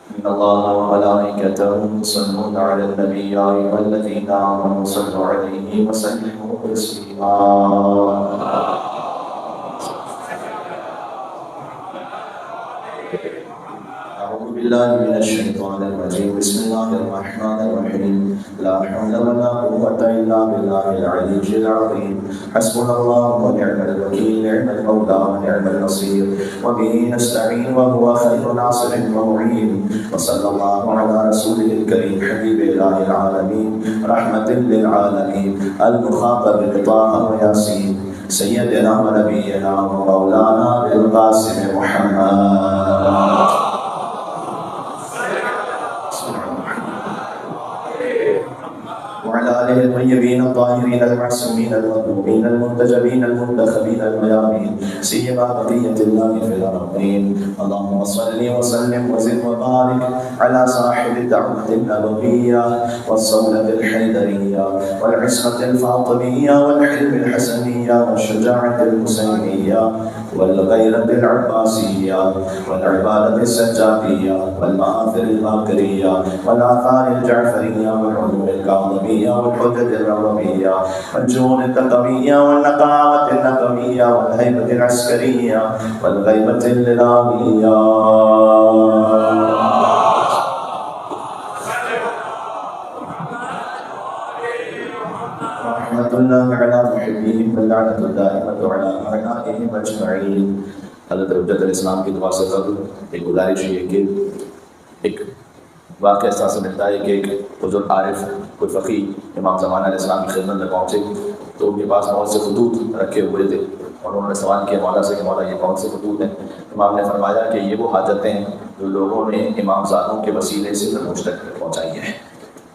إن الله وملائكته يصلون على النبي يا أيها الذين آمنوا صلوا عليه وسلموا تسليما. أعوذ بالله من الشيطان الرجيم. بسم الله الرحمن الرحيم. لا حول ولا قوة إلا بالله العلي العظيم. حسبنا الله ونعم الوكيل. نعم المولى ونعم النصير. وبه نستعين وهو خير ناصر ومعين. وصلى الله على رسوله الكريم حبيب الله العالمين رحمة للعالمين المخاطب بطه وياسين سيدنا ونبينا ومولانا بالقاسم محمد وعلى آله الطيبين الطاهرين المعصومين المظلومين المنتجبين المنتخبين الميامين سيما بقية الله في الأرضين. اللهم صل وسلم وزد وبارك على صاحب الدعوة النبوية والصولة الحيدرية والعصمة الفاطمية والحلم الحسنية والشجاعة الحسينية والغيرة العباسية والعبادة السجادية والمآثر الباكرية والآثار الجعفرية والعلوم الكاظمية والحجج الرضوية والجنون التقوية والنقاوة النقوية والهيبة العسكرية والغيبة الليلوية. رحمة الله على محبيهم واللعنة الدائمة على أعدائهم أجمعين. حضرت حجت الاسلام کی دعا سے قبل ایک گزارش یہ کہ ایک واقعہ ایسا سے ملتا ہے کہ ایک بزرگ عارف کوئی فقیہ امام زمانہ علیہ السلام کی خدمت میں پہنچے تو ان کے پاس بہت سے خطوط رکھے ہوئے تھے اور انہوں نے سوال کیا مولا سے کہ مولا یہ کون سے خطوط ہیں؟ امام نے فرمایا کہ یہ وہ حاجتیں ہیں جو لوگوں نے امام زادوں کے وسیلے سے مجھ تک پہنچائی ہیں،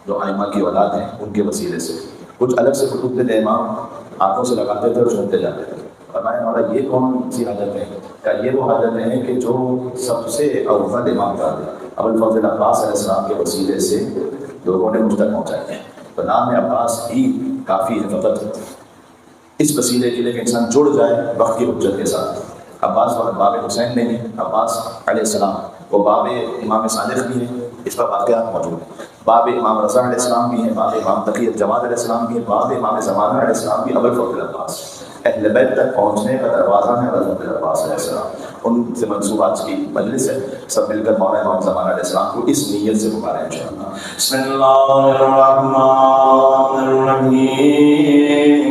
جو ائمہ کی اولاد ہیں ان کے وسیلے سے. کچھ الگ سے خطوط تھے امام آنکھوں سے لگاتے تھے اور سنتے جاتے تھے. فرمایا مولا یہ کون سی حاجتیں ہیں؟ کیا یہ وہ حاجتیں ہیں کہ جو سب سے اول امام کا ابوالفضل عباس علیہ السلام کے وسیلے سے لوگوں نے مجھ تک پہنچائی ہیں. تو نام عباس ہی کافی ہے فقط اس وسیلے کے لیے کہ انسان جڑ جائے وقت کی حجت کے ساتھ. عباس فقط باب حسین نہیں ہے، عباس علیہ السلام وہ باب امام صادق بھی ہے، اس پر واقعات موجود ہیں. باب امام رضا علیہ السلام بھی ہے، باب امام تقی الجماد علیہ السلام بھی ہے، باب امام زمانہ علیہ السلام بھی. ابوالفضل عباس اہل بیت تک پہنچنے کا دروازہ ہے ابوالفضل عباس علیہ السلام. ان سے منسوب آج کی مجلس ہے. سب مل کر مولانا امام زمانہ علیہ السلام کو اس نیت سے پکاریں انشاءاللہ. بسم اللہ الرحمن الرحیم.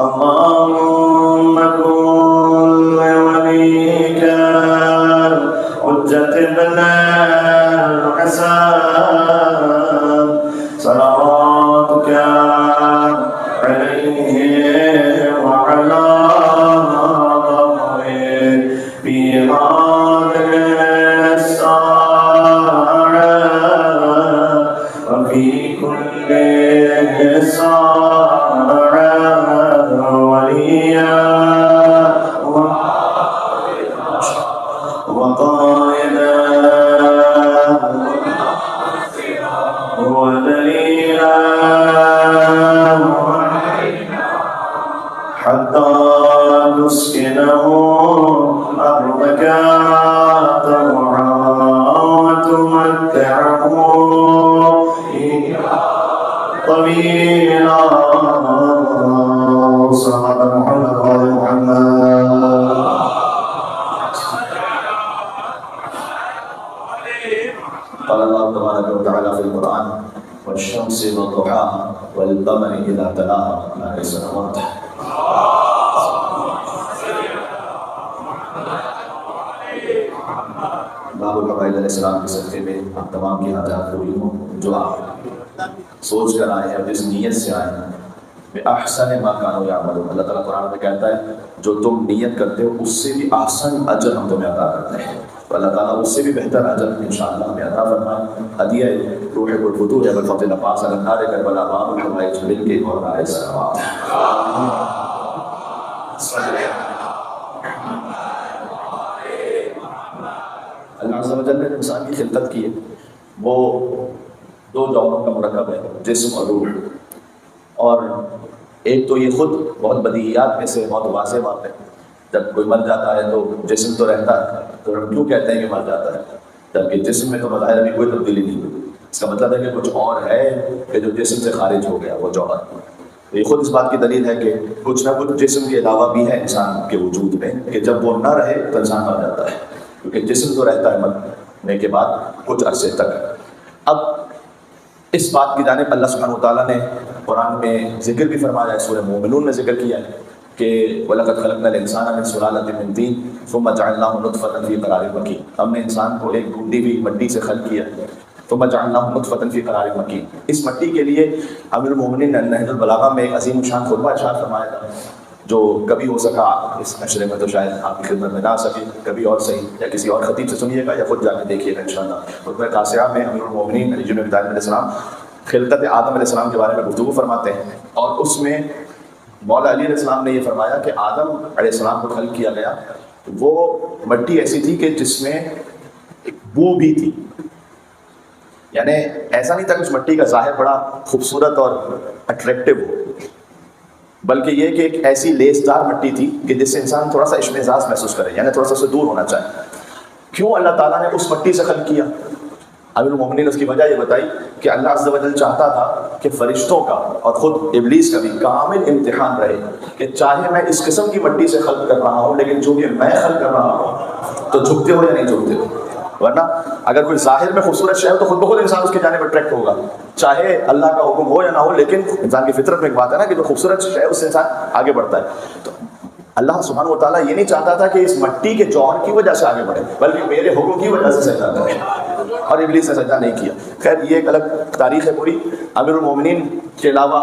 اللہم کن ولیک حجت ابن الحسن صلواتک علیہ وعلا قال الله تبارك وتعالى في القرآن والشمس وضحاها والقمر إذا تلاها ما السماوات. باب القبائل علیہ السلام کے صدقے میں آپ تمام کی حاجات پوری ہوں جو آپ سوچ کر آئے ہیں جس نیت سے آئے ہیں. بِأَحْسَنِ مَا كَانُوا يَعْمَلُونَ. اللہ تعالیٰ قرآن میں کہتا ہے جو تم نیت کرتے ہو اس سے بھی احسن اجر ہم تمہیں عطا کرتے ہیں. تو اللہ تعالیٰ اس سے بھی بہتر اجر انشاءاللہ ہمیں عطا فرمائے. ہدیہ روح الفتوح ابوالفضل عباس الانہار کربلا باب الحبائج مل کے اور آئے سلامات. اللہ عز و جل نے انسان کی خلقت کی ہے وہ دو جوہروں کا مرکب ہے، جسم اور روح. اور ایک تو یہ خود بہت بدیہیات میں سے بہت واضح بات ہے. جب کوئی مر جاتا ہے تو جسم تو رہتا ہے، تو ہم کیوں کہتے ہیں کہ مر جاتا ہے؟ جبکہ جسم میں تو بظاہر ابھی کوئی تبدیلی نہیں ہوئی. اس کا مطلب ہے کہ کچھ اور ہے کہ جو جسم سے خارج ہو گیا، وہ جوہر. یہ خود اس بات کی دلیل ہے کہ کچھ نہ کچھ جسم کے علاوہ بھی ہے انسان کے وجود میں، کہ جب وہ نہ رہے تو انسان مر جاتا ہے، کیونکہ جسم تو رہتا ہے مرنے کے بعد کچھ عرصے تک. اب اس بات کی جانب اللہ سبحانہ وتعالیٰ نے قرآن میں ذکر بھی فرمایا ہے، سورہ مومنون میں ذکر کیا ہے کہ وَلَقَدْ خَلَقْنَا الْإِنسَانَ مِنْ سُلَالَةٍ مِنْ طِينٍ ثُمَّ جَعَلْنَاهُ نُطْفَةً فِي قَرَارٍ مَكِينٍ. ہم نے انسان کو ایک ڈھونڈی ہوئی مٹی سے خلق کیا، ثُمَّ جَعَلْنَاهُ نُطْفَةً فِي قَرَارٍ مَكِينٍ. اس مٹی کے لیے امیر المومنین نے نہج البلاغہ میں ایک عظیم شان خطبہ ارشاد فرمایا تھا، جو کبھی ہو سکا اس نشرے میں تو شاید آپ کی خدمت میں نہ آ سکے، کبھی اور صحیح یا کسی اور خطیب سے سنیے گا یا خود جا کے دیکھیے گا انشاءاللہ. خطبہ قاصرہ میں امیر المومنین علی بن ابی طالب علیہ السلام خلقت آدم علیہ السلام کے بارے میں گفتگو فرماتے ہیں، اور اس میں مولا علی علیہ السلام نے یہ فرمایا کہ آدم علیہ السلام کو خلق کیا گیا، وہ مٹی ایسی تھی کہ جس میں ایک بو بھی تھی. یعنی ایسا نہیں تھا کہ اس مٹی کا ظاہر بڑا خوبصورت اور اٹریکٹیو ہو، بلکہ یہ کہ ایک ایسی لیسدار مٹی تھی کہ جس سے انسان تھوڑا سا اشمئزاز محسوس کرے، یعنی تھوڑا سا اسے دور ہونا چاہے. کیوں اللہ تعالیٰ نے اس مٹی سے خلق کیا؟ امیر المومنین نے اس کی وجہ یہ بتائی کہ اللہ عز و جل چاہتا تھا کہ فرشتوں کا اور خود ابلیس کا بھی کامل امتحان رہے، کہ چاہے میں اس قسم کی مٹی سے خلق کر رہا ہوں، لیکن جو کہ میں خلق کر رہا ہوں تو جھکتے ہو یا نہیں جھکتے ہو. ورنہ اگر کوئی ظاہر میں خوبصورت شے ہو تو خود بخود انسان اس کی جانب اٹریکٹ ہوگا، چاہے اللہ کا حکم ہو یا نہ ہو. لیکن انسان کی فطرت میں ایک بات ہے نا کہ جو خوبصورت شے ہے اس سے انسان آگے بڑھتا ہے. تو اللہ سبحانہ وتعالیٰ یہ نہیں چاہتا تھا کہ اس مٹی کے جوہر کی وجہ سے آگے بڑھے، بلکہ میرے حکم کی وجہ سے سجدہ کرے، اور ابلیس نے سجدہ نہیں کیا. خیر یہ ایک الگ تاریخ ہے پوری. امیر المومنین کے علاوہ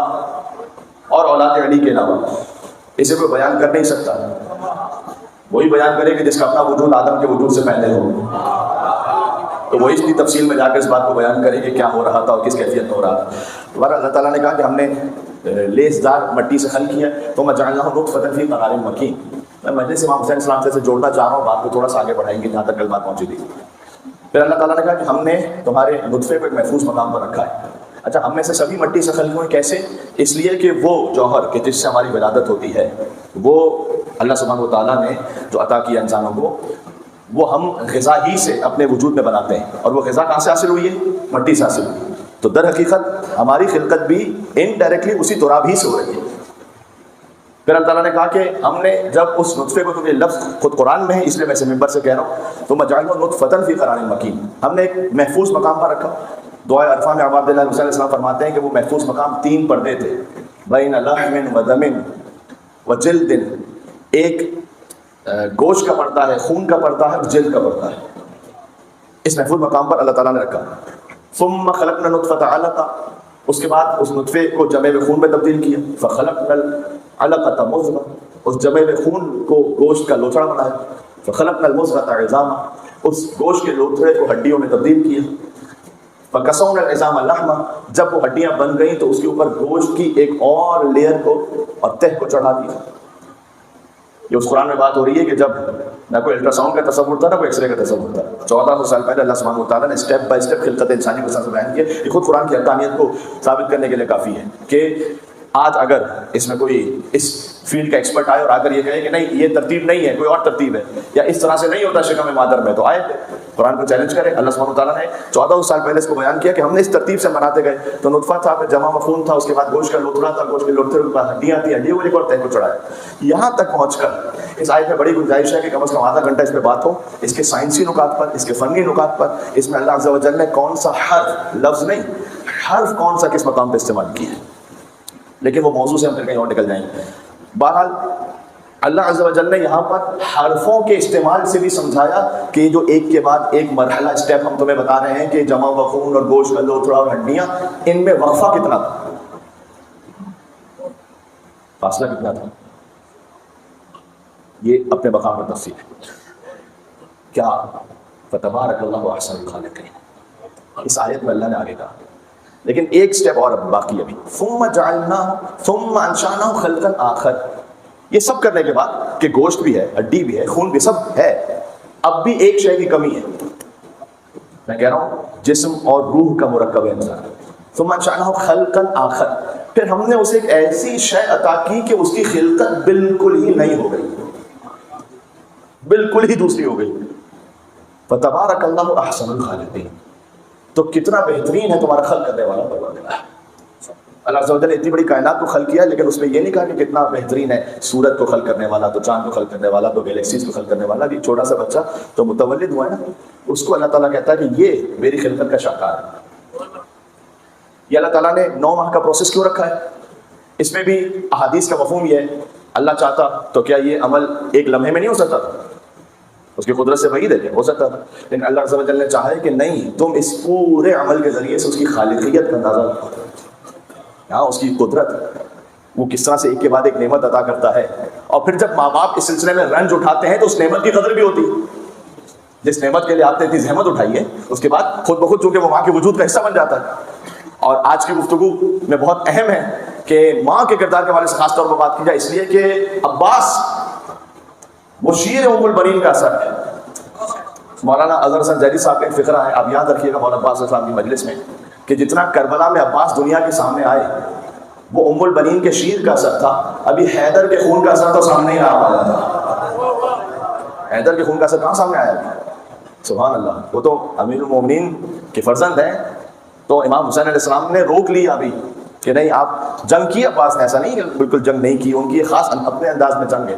اور اولاد علی کے علاوہ اسے کوئی بیان کر نہیں سکتا. وہی بیان کرے کہ جس کا اپنا وجود آدم کے وجود سے پہلے ہو، تو وہی اتنی تفصیل میں جا کر اس بات کو بیان کرے کہ کیا ہو رہا تھا اور کس کیفیت میں ہو رہا تھا. دوبارہ اللہ تعالیٰ نے کہا کہ ہم نے لیسدار مٹی سے خلق کیا، تو جعلناہ نطفۃ فی قرار مکین. میں مجلس امام حسین السلام سے جوڑنا چاہ رہا ہوں، بات کو تھوڑا سا آگے بڑھائیں گے جہاں تک کل بات پہنچی تھی. پھر اللہ تعالیٰ نے کہا کہ ہم نے تمہارے نطفے کو ایک محفوظ مقام پر رکھا ہے. اچھا، ہم میں سے سبھی مٹی سے خلق ہوئے، کیسے؟ اس لیے کہ وہ جوہر کہ جس سے ہماری ولادت ہوتی ہے، وہ اللہ سبحانہ و تعالیٰ نے جو عطا کیا انسانوں کو، وہ ہم غذا ہی سے اپنے وجود میں بناتے ہیں. اور وہ غذا کہاں سے حاصل ہوئی ہے؟ مٹی سے حاصل ہوئی. تو در حقیقت ہماری خلقت بھی انڈائریکٹلی اسی تراب ہی سے ہو رہی ہے. پھر اللہ تعالیٰ نے کہا کہ ہم نے جب اس نطفے کو، کیونکہ لفظ خود قرآن میں ہے اس لیے میں اسے ممبر سے کہہ رہا ہوں، تو جعلناہ نطفۃ فی قرار مکین، ہم نے ایک محفوظ مقام پر رکھا. دعائے عرفہ میں ابا عبداللہ علیہ السلام فرماتے ہیں کہ وہ محفوظ مقام 3 پردے تھے، بین لحم و دم و جلد. ایک گوشت کا پردہ ہے، خون کا پردہ ہے، اور جلد کا پردہ ہے. اس محفوظ مقام پر اللہ تعالیٰ نے رکھا. ثم خلقنا نطفۃ علقہ، اس کے بعد اس نطفے کو جمع میں خون میں تبدیل کیا. فخلقنا العلقۃ مضغہ، اس جمع میں خون کو گوشت کا لوتھڑا بنایا. فخلقنا المضغۃ عظاما، اس گوشت کے لوتھڑے کو ہڈیوں میں تبدیل کیا. فکسونا العظام لحما، جب وہ ہڈیاں بن گئیں تو اس کے اوپر گوشت کی ایک اور لیئر کو اور تہ کو چڑھا دیا. یہ اس قرآن میں بات ہو رہی ہے کہ جب نہ کوئی الٹرا ساؤنڈ کا تصور تھا، نہ کوئی ایکس رے کا تصور تھا. 1400 سال پہلے اللہ سبحانہ وتعالیٰ نے اسٹیپ بائی اسٹیپ خلقت انسانی کو ساتھ بیان کیا. یہ خود قرآن کی حقانیت کو ثابت کرنے کے لیے کافی ہے کہ آج اگر اس میں کوئی اس فیلڈ کا ایکسپرٹ آئے اور اگر یہ کہے کہ نہیں یہ ترتیب نہیں ہے، کوئی اور ترتیب ہے، یا اس طرح سے نہیں ہوتا شکم مادر میں، تو آئے قرآن کو چیلنج کرے. اللہ سبحانہ وتعالیٰ نے 1400 سال پہلے اس کو بیان کیا کہ ہم نے اس ترتیب سے بناتے گئے. تو نطفہ تھا، پھر جمع خون تھا، اس کے بعد گوشت کا لوتھڑا تھا، گوشت کے لوتھڑے کے بعد ہڈیاں تھیں، ہڈیوں کو اور تہ کو چڑھایا. یہاں تک پہنچ کر اس آیت میں بڑی گنجائش ہے کہ کم از کم آدھا گھنٹہ اس پہ بات ہو، اس کے سائنسی نکات پر، اس کے فنی نکات پر، اس میں اللہ عز و جل نے کون سا حرف، لفظ نہیں، حرف کون سا کس مقام پہ استعمال کیا ہے. لیکن وہ موضوع سے ہم پھر کہیں اور نکل جائیں گے. بہرحال اللہ عز و جل نے یہاں پر حرفوں کے استعمال سے بھی سمجھایا کہ جو ایک کے بعد ایک مرحلہ اسٹیپ ہم تمہیں بتا رہے ہیں کہ جمع و خون اور گوشت کا لوتھڑا اور ہڈیاں، ان میں وقفہ کتنا تھا، فاصلہ کتنا تھا، یہ اپنے مقام پر تفصیل ہے. کیا فتبارک اللہ احسن الخالقین، اس آیت میں اللہ نے آگے کہا. لیکن ایک سٹیپ اور باقی ابھی. ثم جعلناہ ثم انشأناہ خلقا آخر. یہ سب کرنے کے بعد کہ گوشت بھی ہے، ہڈی بھی ہے، خون بھی، سب ہے، اب بھی ایک شے کی کمی ہے. میں کہہ رہا ہوں جسم اور روح کا مرکب ہے انسان. ثم انشأناہ خلقا آخر، پھر ہم نے اسے ایک ایسی شے عطا کی کہ اس کی خلقت بالکل ہی نئی ہو گئی، بالکل ہی دوسری ہو گئی. فتبارک اللہ احسن الخالقین، تو کتنا بہترین ہے تمہارا خلق کرنے والا پروردگار۔ اللہ عز و جل نے اتنی بڑی کائنات کو خلق کیا، لیکن اس میں یہ نہیں کہا کہ کتنا بہترین ہے سورج کو خلق کرنے والا، تو چاند کو خلق کرنے والا، تو گیلیکسیز کو خلق کرنے والا۔ یہ چھوٹا سا بچہ تو متولد ہوا ہے نا، اس کو اللہ تعالیٰ کہتا ہے کہ یہ میری خلقت کا شاہکار ہے۔ یہ اللہ تعالیٰ نے 9 ماہ کا پروسیس کیوں رکھا ہے؟ اس میں بھی احادیث کا مفہوم یہ ہے، اللہ چاہتا تو کیا یہ عمل ایک لمحے میں نہیں ہو سکتا تھا؟ اس کی قدرت سے بعید ہے کہ ہو سکتا تھا، لیکن اللہ عز و جل نے چاہا ہے کہ نہیں، تم اس پورے عمل کے ذریعے سے اس کی خالقیت کا اندازہ رکھو، ہاں اس کی قدرت، وہ کس طرح سے ایک کے بعد ایک نعمت عطا کرتا ہے۔ اور پھر جب ماں باپ اس سلسلے میں رنج اٹھاتے ہیں تو اس نعمت کی قدر بھی ہوتی ہے۔ جس نعمت کے لیے آپ نے اتنی زحمت اٹھائی ہے، اس کے بعد خود بخود چونکہ وہ ماں کے وجود کا حصہ بن جاتا ہے۔ اور آج کی گفتگو میں بہت اہم ہے کہ ماں کے کردار کے حوالے سے خاص طور پر بات کی جائے، اس لیے کہ عباس وہ شیر ام البنین کا اثر ہے۔ مولانا اظہر حسن زیدی صاحب کا ایک فقرہ ہے، آپ یاد رکھیے گا مولانا عباس السلام کی مجلس میں، کہ جتنا کربلا میں عباس دنیا کے سامنے آئے وہ ام البنین کے شیر کا اثر تھا، ابھی حیدر کے خون کا اثر تو سامنے ہی نہ آیا تھا۔ حیدر کے خون کا اثر کہاں سامنے آیا تھا؟ سبحان اللہ، وہ تو امیر المومنین کے فرزند ہیں، تو امام حسین علیہ السلام نے روک لیا ابھی کہ نہیں، آپ جنگ کی عباس نے، ایسا نہیں کہ بالکل جنگ نہیں کی، ان کی خاص اپنے انداز میں جنگ ہے،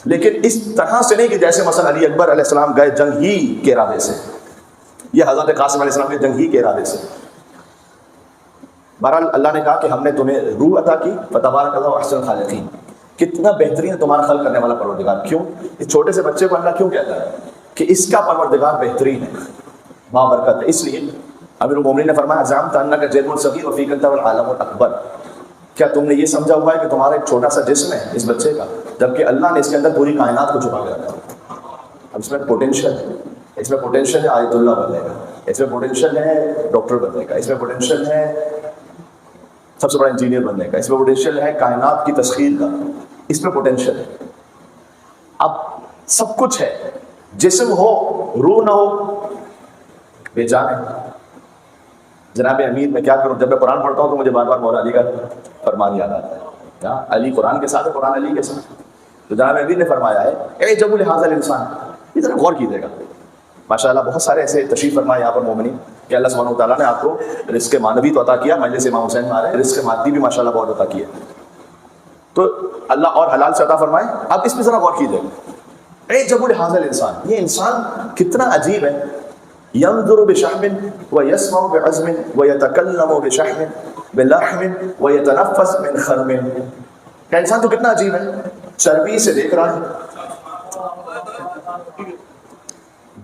لیکن اس طرح سے نہیں کہ جیسے مثلا علی اکبر علیہ السلام گئے جنگ ہی کے ارادے سے، یہ حضرت قاسم علیہ السلام کے جنگ ہی کے ارادے سے۔ بہرحال اللہ نے کہا کہ ہم نے تمہیں روح عطا کی، فتبارک اللہ احسن الخالقین، کتنا بہترین ہے تمہارا خلق کرنے والا پروردگار۔ کیوں؟ اس چھوٹے سے بچے کو اللہ کیوں کہتا ہے کہ اس کا پروردگار بہترین ہے، بابرکت ہے؟ اس لیے امیر المومنین نے فرمایا زعمت انک جسم صغیر وفیک انت والعالم الاکبر، کیا تم نے یہ سمجھا ہوا ہے کہ تمہارا ایک چھوٹا سا جسم ہے اس بچے کا، جبکہ اللہ نے اس کے اندر پوری کائنات کو چھپا کے رکھا ہے۔ اب اس میں پوٹینشیل ہے، اس میں پوٹینشیل ہے آیت اللہ بننے کا، اس میں پوٹینشیل ہے ڈاکٹر بننے کا، اس میں پوٹینشیل ہے سب سے بڑا انجینئر بننے کا، اس میں پوٹینشیل ہے کائنات کی تسخیر کا، اس میں پوٹینشیل ہے۔ اب سب کچھ ہے، جسم ہو روح نہ ہو بے جان ہے۔ جناب امیر میں کیا کروں، جب میں قرآن پڑھتا ہوں تو مجھے بار بار مولا علی کا فرمان یاد آتا ہے، علی قرآن کے ساتھ ہے، قرآن علی کے ساتھ۔ تو جناب امیر نے فرمایا ہے اے جب لہٰذا الانسان، یہ ذرا غور کیجیے گا۔ ماشاء اللہ بہت سارے ایسے تشریف فرمائے یہاں پر مومنین کہ اللہ سبحانہ و تعالیٰ نے آپ کو رزق معنوی تو عطا کیا، مجلس امام حسین میں آ رہے ہیں، رزق مادی بھی ماشاء اللہ بہت عطا کیا، تو اللہ اور حلال سے عطا فرمائے۔ اب اس پہ ذرا غور کیجیے گا، اے جب لہٰذا الانسان، یہ انسان کتنا عجیب ہے، ينظر بشحم ويسمع بعزم ويتكلم بشحم بلحم ويتنفس من خرم، کہ انسان تو کتنا عجیب ہے، چربی سے دیکھ رہا ہے،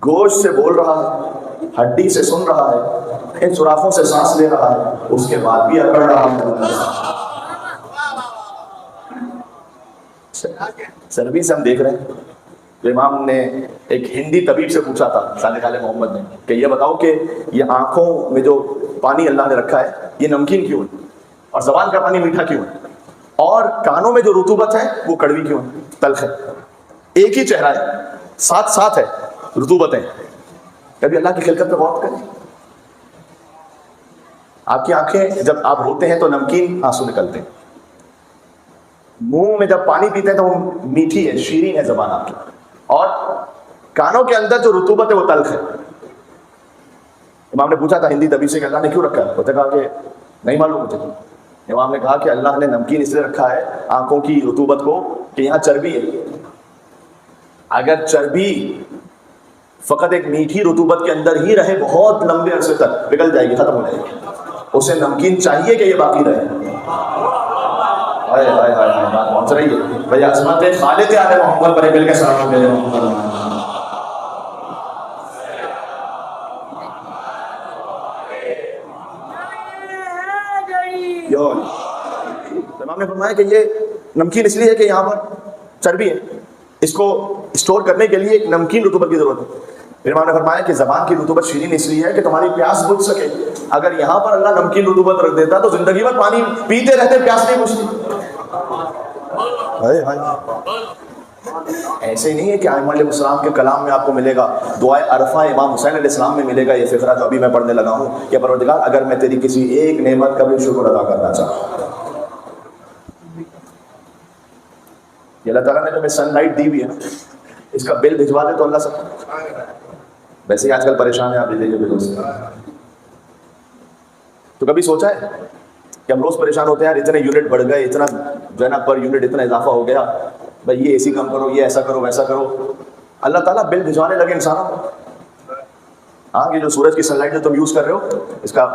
گوشت سے بول رہا ہے، ہڈی سے سن رہا ہے، ان سوراخوں سے سانس لے رہا ہے، اس کے بعد بھی اکڑ رہا ہے۔ چربی سے ہم دیکھ رہے ہیں۔ تو امام نے ایک ہندی طبیب سے پوچھا تھا صالح علیہ محمد نے کہ یہ بتاؤ کہ یہ آنکھوں میں جو پانی اللہ نے رکھا ہے یہ نمکین کیوں ہے، اور زبان کا پانی میٹھا کیوں ہے، اور کانوں میں جو رطوبت ہے وہ کڑوی کیوں ہے، تلخ ہے؟ ایک ہی چہرہ ہے، ساتھ ساتھ ہے رطوبتیں۔ کبھی اللہ کی خلقت پہ غور کریں، آپ کی آنکھیں جب آپ روتے ہیں تو نمکین آنسو نکلتے ہیں، منہ میں جب پانی پیتے ہیں تو وہ میٹھی ہے، شیرین ہے زبان آپ کی، اور کانوں کے اندر جو رطوبت ہے وہ تلخ ہے۔ امام نے پوچھا تھا ہندی طبیب سے کہ اللہ نے کیوں رکھا ہے، اس نے کہا کہ نہیں معلوم مجھے۔ امام نے کہا کہ اللہ نے نمکین اس لیے رکھا ہے آنکھوں کی رطوبت کو کہ یہاں چربی ہے، اگر چربی فقط ایک میٹھی رطوبت کے اندر ہی رہے بہت لمبے عرصے تک پگھل جائے گی، ختم ہو جائے گی، اسے نمکین چاہیے کہ یہ باقی رہے۔ بات پہنچ رہی ہے بھائی، عظمت خالق آل محمد پر مل کے سلام دے امام نے فرمایا کہ یہ نمکین اس لیے ہے کہ یہاں پر چربی ہے، اس کو اسٹور کرنے کے لیے ایک نمکین رطوبت کی ضرورت ہے۔ پھر امام نے فرمایا کہ زبان کی رطوبت شیرین اس لیے ہے کہ تمہاری پیاس بجھ سکے، اگر یہاں پر اللہ نمکین رطوبت رکھ دیتا تو زندگی میں پانی پیتے رہتے پیاس نہیں بجھتی۔ ایسے ہی نہیں ہے کہ ائمہ علیہ السلام کے کلام میں آپ کو ملے گا، دعائے عرفہ امام حسین علیہ السلام میں ملے گا یہ فقرہ جو ابھی میں پڑھنے لگا ہوں کہ پروردگار اگر میں تیری کسی ایک نعمت کا بھی شکر ادا کرنا چاہوں، یہ اللہ تعالیٰ نے جو ہمیں سن لائٹ دی ہوئی ہے اس کا بل بھجوا دے تو اللہ سب ویسے ہی آج کل پریشان ہیں آپ بجلی کے بلوں سے. تو کبھی سوچا ہے کہ ہم روز پریشان ہوتے ہیں یار اتنے یونٹ بڑھ گئے, اتنا جو ہے نا پر یونٹ اتنا اضافہ ہو گیا, بھائی یہ اے سی کم کرو, یہ ایسا کرو ویسا کرو. اللہ تعالیٰ بل بھجوانے لگے انسانوں کو. ہاں یہ جو سورج کی سن لائٹ جو تم یوز کر رہے ہو اس کا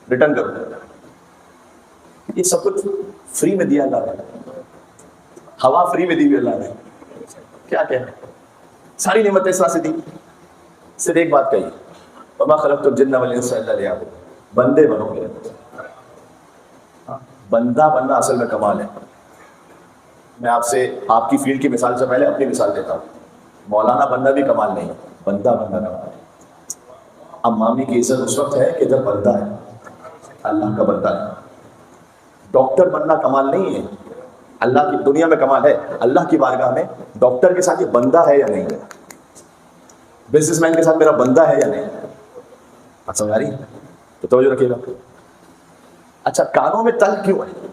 ریٹرن کرو. یہ سب کچھ فری میں دیا اللہ نے, ہوا فری میں دی ہوئی اللہ نے. کیا کہنا, ساری نعمتیں اس طرح سے دی. صرف ایک بات کہی, وما خلقت الجن والانس الا لیعبدون, بندے بنو گے. بندہ بننا اصل میں کمال ہے. میں آپ سے آپ کی فیلڈ کی مثال سے پہلے اپنی مثال دیتا ہوں. مولانا بننا بھی کمال نہیں ہے, بندہ بننا کمال ہے. اب مامی کی عزت اس وقت ہے کہ جب بندہ ہے, اللہ کا بندہ ہے. ڈاکٹر بننا کمال نہیں ہے, اللہ کی دنیا میں کمال ہے, اللہ کی بارگاہ میں ڈاکٹر کے ساتھ یہ بندہ ہے یا نہیں ہے, بزنس مین کے ساتھ میرا بندہ ہے یا نہیں. بات سمجھ آ رہی ہے؟ تو توجہ رکھیے گا. اچھا کانوں میں تل کیوں ہے؟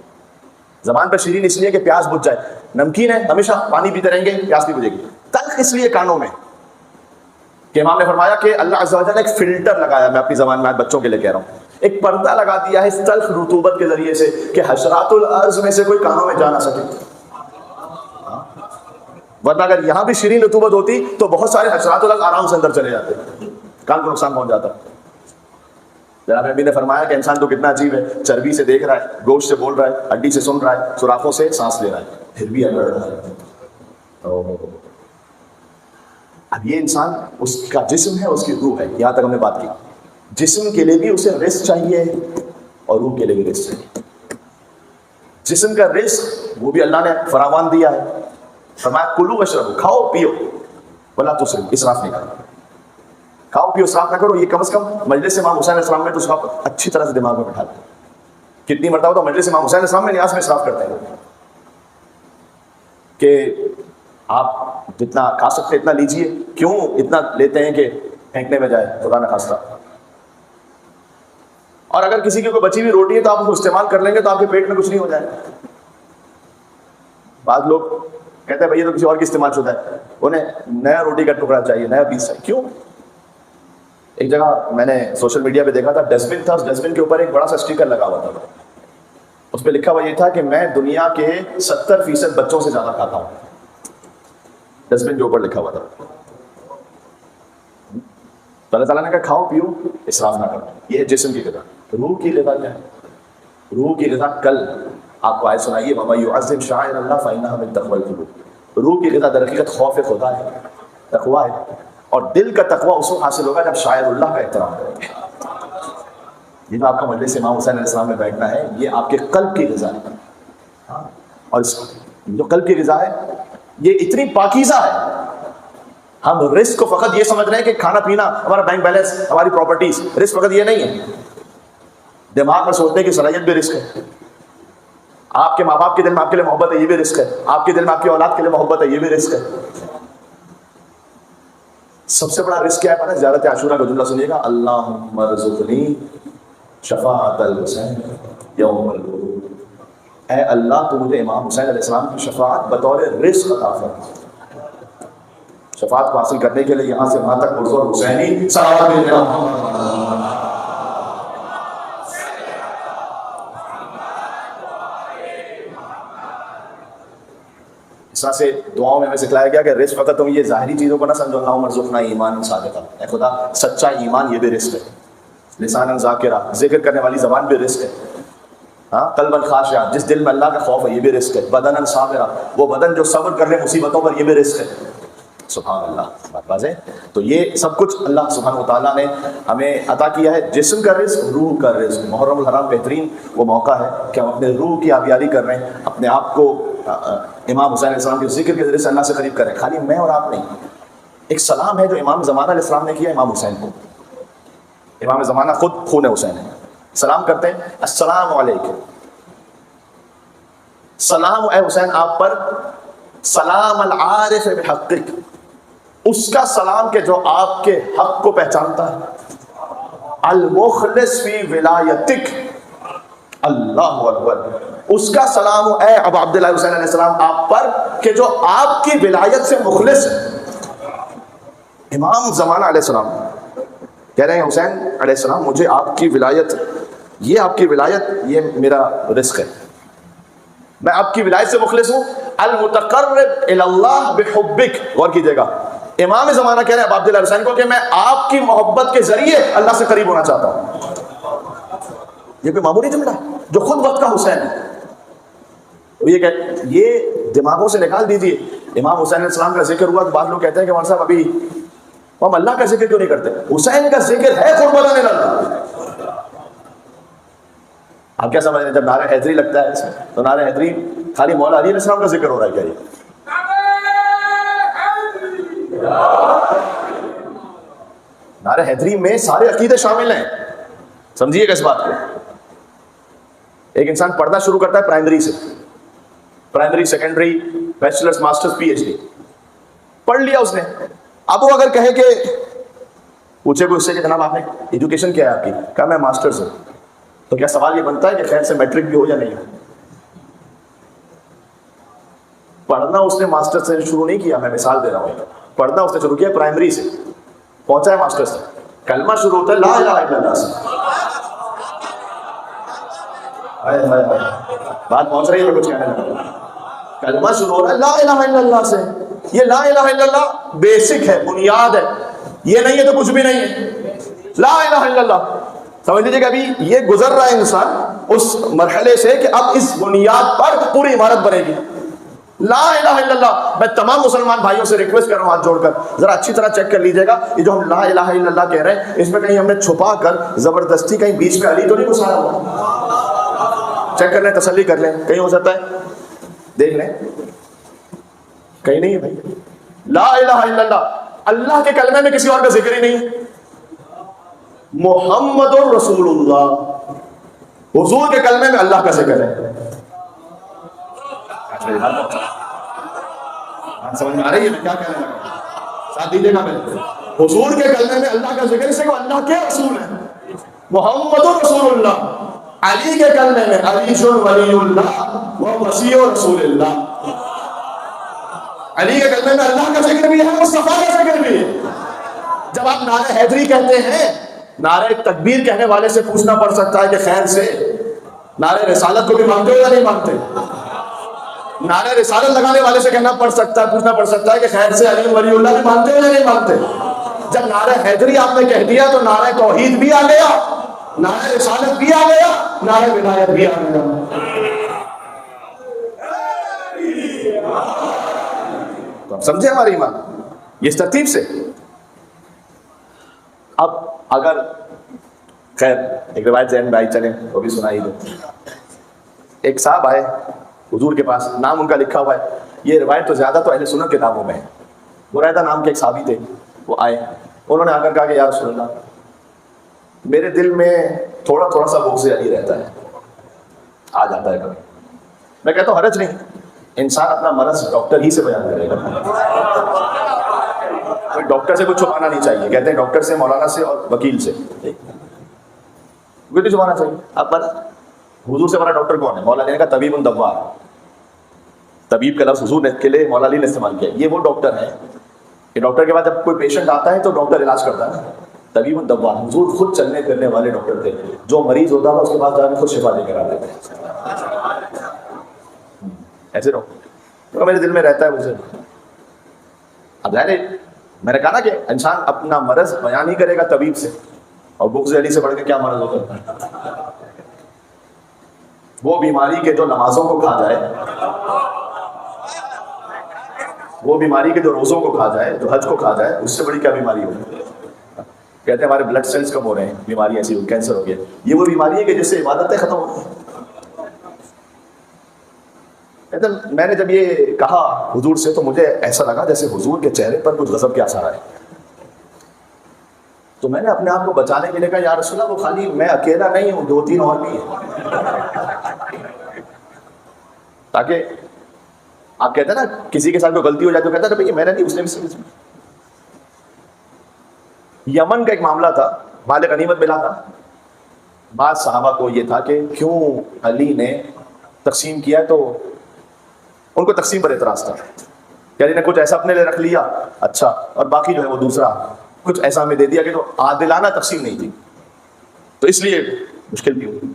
زبان پہ شیرین اس لیے کہ پیاس بجھ جائے. نمکین ہے ہمیشہ پانی پیتے رہیں گے پیاس نہیں بجھے گی. تلخ اس لیے کانوں میں کہ امام نے فرمایا کہ اللہ عز و جل نے ایک فلٹر لگایا, میں اپنی زبان میں آج بچوں کے لیے کہہ رہا ہوں, ایک پردہ لگا دیا ہے اس تلخ رطوبت کے ذریعے سے کہ حشرات الارض میں سے کوئی کانوں میں جا نہ سکے. ورنہ اگر یہاں بھی شیرین رطوبت ہوتی تو بہت سارے حشرات الارض آرام سے اندر چلے جاتے, کان کو نقصان پہنچ جاتا. جناب نبی نے فرمایا کہ انسان تو کتنا عجیب ہے, چربی سے دیکھ رہا ہے, گوشت سے بول رہا ہے, ہڈی سے سن رہا ہے, سوراخوں سے سانس لے رہا ہے, پھر بھی اڑ رہا ہے. اب یہ انسان اس کا جسم ہے, اس کی روح ہے. یہاں تک ہم نے بات کی. جسم کے لیے بھی اسے رزق چاہیے اور روح کے لیے بھی رزق چاہیے. جسم کا رزق وہ بھی اللہ نے فراوان دیا ہے. فرمایا کلو واشربو, کھاؤ پیو, ولا تسرفوا, اسراف نہیں کرنا. کھاؤ پیو اسراف نہ کرو. یہ کم از کم مجلس امام حسین علیہ السلام میں تو اس کا اچھی طرح سے دماغ میں بٹھا دیں. کتنی مرتبہ تو مجلس امام حسین علیہ السلام میں نیاز میں اسراف کرتے ہیں کہ آپ جتنا کھا سکتے اتنا لیجئے, کیوں اتنا لیتے ہیں کہ پھینکنے میں جائے, خدا نہ خواستہ. اور اگر کسی کی کوئی بچی ہوئی روٹی ہے تو آپ اس کو استعمال کر لیں گے تو آپ کے پیٹ میں کچھ نہیں ہو جائے. بعض لوگ کہتے ہیں بھائی یہ تو کسی اور کی استعمال شدہ ہے, انہیں نیا روٹی کا ٹکڑا چاہیے, نیا پیس چاہیے. کیوں؟ ایک جگہ میں نے سوشل میڈیا پہ دیکھا تھا, ڈسٹ بن تھا, اس ڈسٹ بن کے اوپر ایک بڑا سا اسٹیکر لگا ہوا تھا. اس پہ لکھا ہوا یہ تھا کہ میں دنیا کے 70% بچوں سے زیادہ کھاتا ہوں. ڈسٹ بن کے اوپر لکھا ہوا تھا. تو اللہ تعالیٰ نے کہا کھاؤ پیو اسراف نہ کرو. یہ ہے جسم کی غذا. روح کی غذا کیا ہے؟ روح کی غذا کل آپ کو آیت سنائیے, وَمَن يُعَظِّمْ شَعَائِرَ اللَّهِ فَإِنَّهَا مِن تَقْوَى الْقُلُوبِ. روح کی غذا در حقیقت خوف خدا ہے, تقویٰ ہے. اور دل کا تقویٰ اس وقت حاصل ہوگا جب شاعر اللہ کا احترام کریں گے. یہ جو آپ کا مجلس امام حسین علیہ السلام میں بیٹھنا ہے, یہ آپ کے قلب کی غذا ہے. اور اس جو قلب کی غذا ہے یہ اتنی پاکیزہ ہے. ہم رزق کو فقط یہ سمجھ رہے ہیں کہ کھانا پینا, ہمارا بینک بیلنس, ہماری پراپرٹیز, رزق فقط یہ نہیں ہے. دماغ میں سوچنے کی صلاحیت بھی رزق ہے. آپ کے ماں باپ کے دل میں آپ کے لیے محبت ہے, یہ بھی رزق ہے. آپ کے دل میں آپ کی اولاد کے لیے محبت ہے, یہ بھی رزق ہے. سب سے بڑا رزق کیا ہے پتہ ہے؟ زیارت عاشورہ کا جملہ سنیے گا, اللہم ارزقنی شفاعت الحسین یوم الغروب. اے اللہ تو مجھے امام حسین علیہ السلام کی شفاعت بطور رزق عطا فرما. شفاعت کو حاصل کرنے کے لیے یہاں سے وہاں تک بزرگ حسینی صلوات اللہ. اس طرح سے دعاؤں میں سکھلایا گیا کہ رزق فقط تم یہ ظاہری چیزوں کو نہ سمجھو, اللہم ارزقنا ایمان صادقا, اے خدا سچا ایمان یہ بھی رزق ہے. لسانا ذاکرہ, ذکر کرنے والی زبان بھی رزق ہے. ہاں, قلبا خاشعا, جس دل میں اللہ کا خوف ہے یہ بھی رزق ہے. بدنا صابرا, وہ بدن جو صبر کر رہے مصیبتوں پر, یہ بھی رزق ہے. سبحان اللہ, بات واضح ہے. تو یہ سب کچھ اللہ سبحانہ و تعالیٰ نے ہمیں عطا کیا ہے. جسم کا رزق, روح کا رزق. محرم الحرام بہترین وہ موقع ہے کہ ہم اپنے روح کی آبیاری کر رہے ہیں, اپنے آپ کو امام حسین علیہ السلام کے ذکر کے ذریعے سے اللہ سے قریب کریں. خالی میں اور آپ نہیں. ایک سلام ہے جو امام زمانہ علیہ السلام نے کیا امام حسین کو. امام زمانہ خود خون حسین ہے. سلام کرتے ہیں, السلام علیکم, سلام اے حسین آپ پر, سلام العارف بحقک, اس کا سلام کہ جو آپ کے حق کو پہچانتا ہے, المخلص فی ولایتک, اللہ اکبر, اس کا سلام اے ابو عبداللہ حسین علیہ السلام آپ پر کہ جو آپ کی ولایت سے مخلص ہے. امام زمانہ علیہ السلام کہہ رہے ہیں حسین علیہ السلام مجھے آپ کی ولایت، یہ آپ کی ولایت یہ میرا رزق ہے، میں آپ کی ولایت سے مخلص ہوں، المتقرب الی اللہ بحبک. غور کیجئے گا، امام زمانہ کہہ رہے ہیں ابو عبداللہ حسین کو کہ میں آپ کی محبت کے ذریعے اللہ سے قریب ہونا چاہتا ہوں. یہ کوئی معمولی جملہ جو خود وقت کا حسین ہے. یہ دماغوں سے نکال دیجیے. امام حسین علیہ السلام کا ذکر ہوا تو بعض لوگ کہتے ہیں کہ مولانا صاحب ابھی ہم اللہ کا ذکر کیوں نہیں کرتے؟ حسین کا ذکر ہے قربان اللہ. آپ کیا سمجھ رہے ہیں جب نعرہ حیدری لگتا ہے اس میں تو نعرہ حیدری خالی مولا علی علیہ السلام کا ذکر ہو رہا ہے کیا؟ یہ نعرہ حیدری میں سارے عقیدے شامل ہیں، سمجھیے گا اس بات کو. ایک انسان پڑھنا شروع کرتا ہے پرائمری سے، primary, secondary, bachelors, masters, P H D پڑھ لیا اس نے. اب وہ اگر کہے کہ پوچھے کوئی اس سے کہ جناب آپ نے ایجوکیشن کیا ہے آپ کی، کہا میں ماسٹرز ہوں، تو کیا سوال یہ بنتا ہے کہ خیر سے میٹرک بھی ہو یا نہیں ہو؟ پڑھنا اس نے ماسٹر سے شروع نہیں کیا، میں مثال دے رہا ہوں، پڑھنا اس نے شروع کیا پرائمری سے، پہنچا ہے ماسٹر سے. کلمہ شروع ہوتا ہے لا الہ الا اللہ سے. بات پہنچ رہی ہے کچھ کہنے لگا. کلمہ شروع ہو رہا ہے لا الہ الا اللہ سے. یہ لا الہ الا اللہ بیسک ہے، بنیاد ہے، یہ نہیں ہے تو کچھ بھی نہیں ہے. لا الہ الا اللہ سمجھ لیجیے کہ ابھی یہ گزر رہا ہے انسان اس مرحلے سے کہ اب اس بنیاد پر پوری عمارت بنے گی. لا الہ الا اللہ. میں تمام مسلمان بھائیوں سے ریکویسٹ کر رہا ہوں ہاتھ جوڑ کر، ذرا اچھی طرح چیک کر لیجیے گا یہ جو ہم لا الہ الا اللہ کہہ رہے ہیں اس میں کہیں ہم نے چھپا کر زبردستی کہیں بیچ میں علی تو نہیں گھسایا ہوا؟ چیک کر لیں، تسلی کر لیں، کہیں ہو سکتا ہے دیکھ لیں، کہیں نہیں ہے بھائی. لا الہ الا اللہ، اللہ کے کلمے میں کسی اور کا ذکر ہی نہیں ہے. محمد رسول اللہ، حضور کے کلمے میں اللہ کا ذکر ہے. سمجھ میں آ رہی ہے میں کیا کہنے لگا؟ ساتھ دیجیے گا. میں حضور کے کلمے میں اللہ کا ذکر، اسے کہ اللہ کے رسول ہیں، محمد رسول اللہ. علی کے کلمے میں علی ولی اللہ و مسیح رسول اللہ. علی کے کلمے میں اللہ کا ذکر بھی ہے، مصطفیٰ کا ذکر بھی ہے. جب آپ نعرہ حیدری کہتے ہیں، نعرہ تکبیر کہنے والے سے پوچھنا پڑ سکتا ہے کہ خیر سے نعرہ رسالت کو بھی مانتے ہو یا نہیں مانتے؟ نعرہ رسالت لگانے والے سے کہنا پڑ سکتا ہے، پوچھنا پڑ سکتا ہے کہ خیر سے علی ولی اللہ بھی مانتے ہو یا نہیں مانتے؟ جب نعرہ حیدری آپ نے کہہ دیا تو نعرہ توحید بھی آ گیا، نعرہ رسالت بھی آ گیا، نعرہ ولایت بھی آ گیا. تو آپ سمجھے ہماری ایمان یہ اس ترتیب سے. اب اگر خیر ایک روایت ذہن میں آئی، چلیں وہ بھی سنائی دو. ایک صاحب آئے حضور کے پاس، نام ان کا لکھا ہوا ہے، یہ روایت تو زیادہ تو اہل سنت کتابوں میں ہے. بريدہ نام کے ایک صحابی تھے، وہ آئے، انہوں نے آ کر کہا کہ یا رسول اللہ میرے دل میں تھوڑا تھوڑا سا بغض علی رہتا ہے، آ جاتا ہے کبھی. میں کہتا ہوں حرج نہیں، انسان اپنا مرض ڈاکٹر ہی سے بیان کرے گا، کوئی ڈاکٹر سے کچھ چھپانا نہیں چاہیے. کہتے ہیں ڈاکٹر سے، مولانا سے اور وکیل سے کوئی نہیں چھپانا چاہیے. اب حضور سے بڑا ڈاکٹر کون ہے؟ مولا علی نے کہا طبیب الدوار. طبیب کا لفظ حضور نے کے لیے مولا علی نے استعمال کیا. یہ وہ ڈاکٹر ہے کہ ڈاکٹر کے بعد جب کوئی پیشنٹ آتا ہے تو ڈاکٹر علاج کرتا ہے. طبیب الدوار، حضور خود چلنے پھرنے والے ڈاکٹر تھے، جو مریض ہوتا تھا اس کے پاس جا کے خود شفا دے کر آتے تھے. ایسے ڈاکٹر تو میرے دل میں رہتا ہے مجھے. اب ظاہر ہے میں نے کہا نا کہ انسان اپنا مرض بیان ہی کرے گا طبیب سے، اور بغض علی سے بڑھ کے کیا مرض ہوتا ہے؟ وہ بیماری کے جو نمازوں کو کھا جائے، وہ بیماری کے جو روزوں کو کھا جائے، جو حج کو کھا جائے، اس سے بڑی کیا بیماری ہوگی؟ کہتے ہیں ہمارے بلڈ سیلز کم ہو رہے ہیں، بیماری ایسی ہوئی، کینسر ہو گیا. یہ وہ بیماری ہے کہ جس سے عبادتیں ختم ہو گئی. کہتے ہیں میں نے جب یہ کہا حضور سے تو مجھے ایسا لگا جیسے حضور کے چہرے پر کچھ غضب کے آثار آئے. تو میں نے اپنے آپ کو بچانے کے لیے کہا یا رسول اللہ وہ خالی میں اکیلا نہیں ہوں، 2-3 اور بھی ہیں. تاکہ آپ کہتے ہیں نا کسی کے ساتھ کوئی غلطی ہو جائے تو کہتا ہے بھائی میں نے نہیں، اس نے بھی. یمن کا ایک معاملہ تھا، مال غنیمت ملا تھا. بعض صحابہ کو یہ تھا کہ کیوں علی نے تقسیم کیا، تو ان کو تقسیم پر اعتراض تھا. یعنی نے کچھ ایسا اپنے لیے رکھ لیا اچھا، اور باقی جو ہے وہ دوسرا کچھ ایسا ہمیں دے دیا کہ تو عادلانہ تقسیم نہیں تھی، تو اس لیے مشکل بھی ہوئی۔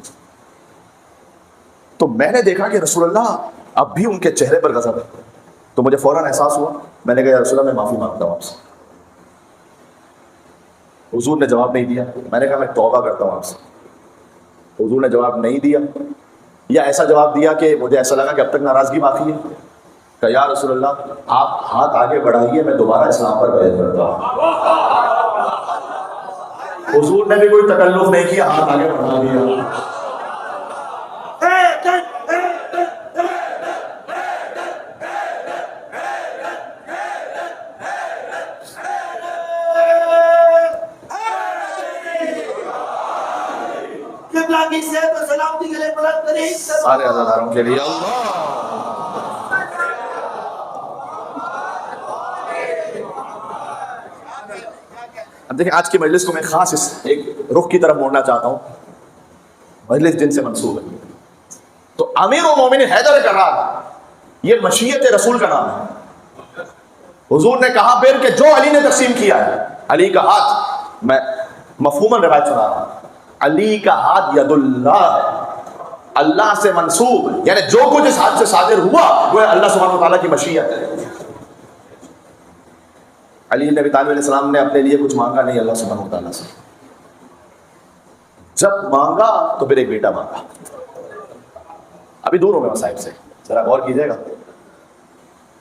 تو میں نے دیکھا کہ رسول اللہ اب بھی ان کے چہرے پر غضب ہے، تو مجھے فوراً احساس ہوا، میں نے کہا یا رسول اللہ میں معافی مانگتا ہوں آپ سے۔ حضور نے جواب نہیں دیا، میں نے کہا میں توبہ کرتا ہوں آپ سے۔ حضور نے جواب نہیں دیا، یا ایسا جواب دیا کہ مجھے ایسا لگا کہ اب تک ناراضگی باقی ہے، کہ یا رسول اللہ آپ ہاتھ آگے بڑھائیے، میں دوبارہ اسلام پر بیعت کرتا ہوں۔ حضور نے بھی کوئی تکلف نہیں کیا، ہاتھ آگے بڑھا دیا۔ سارے عزاداروں کے لیے اللہ۔ اب دیکھیں آج کی مجلس کو میں خاص اس ایک رخ کی طرف موڑنا چاہتا ہوں، مجلس جن سے منسوب ہے۔ تو امیر المومنین حیدر کرار یہ مشیت رسول کا نام ہے۔ حضور نے کہا پھر کہ جو علی نے تقسیم کیا ہے، علی کا ہاتھ، میں مفہوماً روایت سنا رہا ہوں، علی کا ہاتھ ید اللہ ہے، اللہ سے منسوب، یعنی جو کچھ اس ہاتھ سے صادر ہوا وہ اللہ سبحانہ و تعالیٰ کی مشیت ہے۔ علی نبی طالب علیہ السلام نے اپنے لیے کچھ مانگا نہیں اللہ سبحانہ و تعالیٰ سے، جب مانگا تو پھر ایک بیٹا مانگا۔ ابھی دور ہو گئے مصائب سے، ذرا غور کیجیے گا۔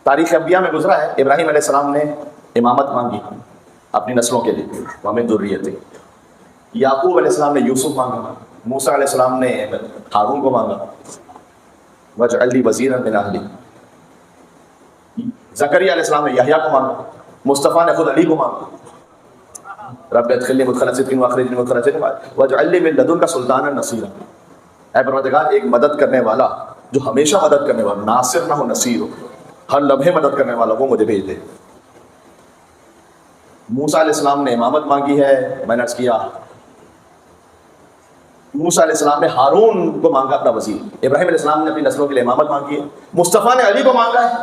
تاریخ انبیاء میں گزرا ہے، ابراہیم علیہ السلام نے امامت مانگی اپنی نسلوں کے لیے، وَمِن ذُرِّيَّتِهِ۔ یعقوب علیہ السلام نے یوسف مانگا، موسیٰ علیہ السلام نے ہارون کو مانگا، وَاجْعَلْ لِي وَزِيرًا مِنْ أَهْلِي۔ زکریا علیہ السلام نے یحییٰ کو مانگا، مصطفیٰ نے خود علی کو مانگا، رب ادخلنی مدخل صدق واخرجنی مخرج صدق واجعل لي من لدنک سلطانا نصیرا۔ اے پروردگار ایک مدد کرنے والا جو ہمیشہ مدد کرنے والا، ناصر نہ ہو نصیر ہو، ہر لمحے مدد کرنے والا، وہ مجھے بھیج دے۔ موسیٰ علیہ السلام نے امامت مانگی ہے، میں نے عرض کیا موسیٰ علیہ السلام نے ہارون کو مانگا اپنا وزیر، ابراہیم علیہ السلام نے اپنی نسلوں کے لیے امامت مانگی ہے، مصطفیٰ نے علی کو مانگا ہے،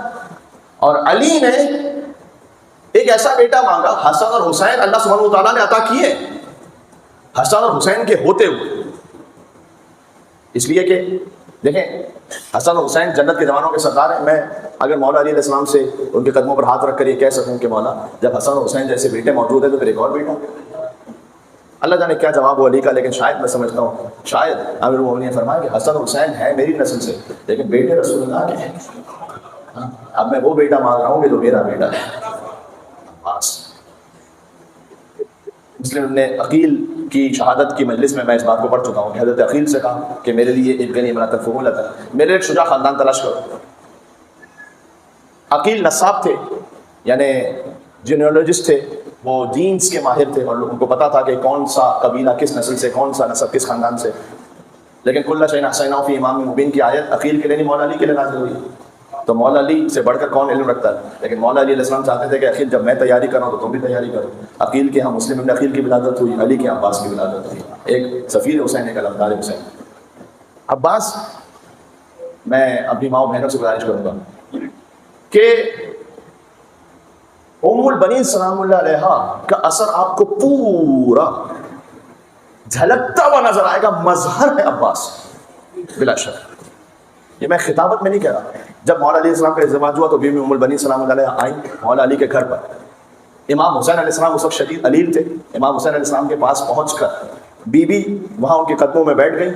اور علی نے ایک ایسا بیٹا مانگا، حسن اور حسین اللہ سبحانہ و تعالیٰ نے عطا کیے، حسن اور حسین کے ہوتے ہوئے، اس لیے کہ دیکھیں حسن اور حسین جنت کے جوانوں کے سردار ہیں۔ میں اگر مولا علی علیہ السلام سے ان کے قدموں پر ہاتھ رکھ کر یہ کہہ سکوں کہ مولا جب حسن اور حسین جیسے بیٹے موجود ہیں تو پھر ایک اور بیٹا، اللہ جانے کیا جواب ہو علی کا، لیکن شاید میں سمجھتا ہوں شاید امیر المومنین نے فرمایا کہ حسن حسین ہے میری نسل سے، لیکن بیٹے رسول اللہ کے ہیں، اب میں وہ بیٹا مانگ رہا ہوں کہ جو میرا بیٹا ہے۔ مسلم نے عقیل کی شہادت کی مجلس میں اس بات کو پڑھ چکا ہوں کہ حضرت عقیل سے کہا کہ میرے لیے ایک غنی امرأۃ فضولۃ، میرے ایک شجاع خاندان تلاش کرو۔ عقیل نصاب تھے، یعنی جینیالوجسٹ تھے، وہ جینس کے ماہر تھے، اور ان کو پتا تھا کہ کون سا قبیلہ کس نسل سے، کون سا نسب کس خاندان سے۔ لیکن کل شیء احصیناہ فی امام مبین کی آیت عقیل کے لیے نہیں، مولا علی کے لیے نازل ہوئی، تو مولا علی سے بڑھ کر کون علم رکھتا ہے؟ لیکن مولا علی علیہ السلام چاہتے تھے کہ عقیل جب میں تیاری کر رہا ہوں تو تم بھی تیاری کرو۔ عقیل کے ہاں مسلم ابن عقیل کی ولادت ہوئی، علی کے عباس کی ولادت ہوئی، ایک سفیر حسین، ایک علمدار حسین۔ عباس، میں اپنی ماں و بہنوں سے گزارش کروں گا کہ ام البنین سلام اللہ علیہا کا اثر آپ کو پورا جھلکتا ہوا نظر آئے گا، مظہر ہے عباس بلا شک۔ یہ میں خطابت میں نہیں کہہ رہا۔ جب مولا علیہ السلام کا ازدواج ہوا تو بیوی ام البنین سلام اللہ علیہا آئیں مولا علی کے گھر پر۔ امام حسین علیہ السلام اس وقت شدید علیل تھے، امام حسین علیہ السلام کے پاس پہنچ کر بیوی وہاں ان کے قدموں میں بیٹھ گئی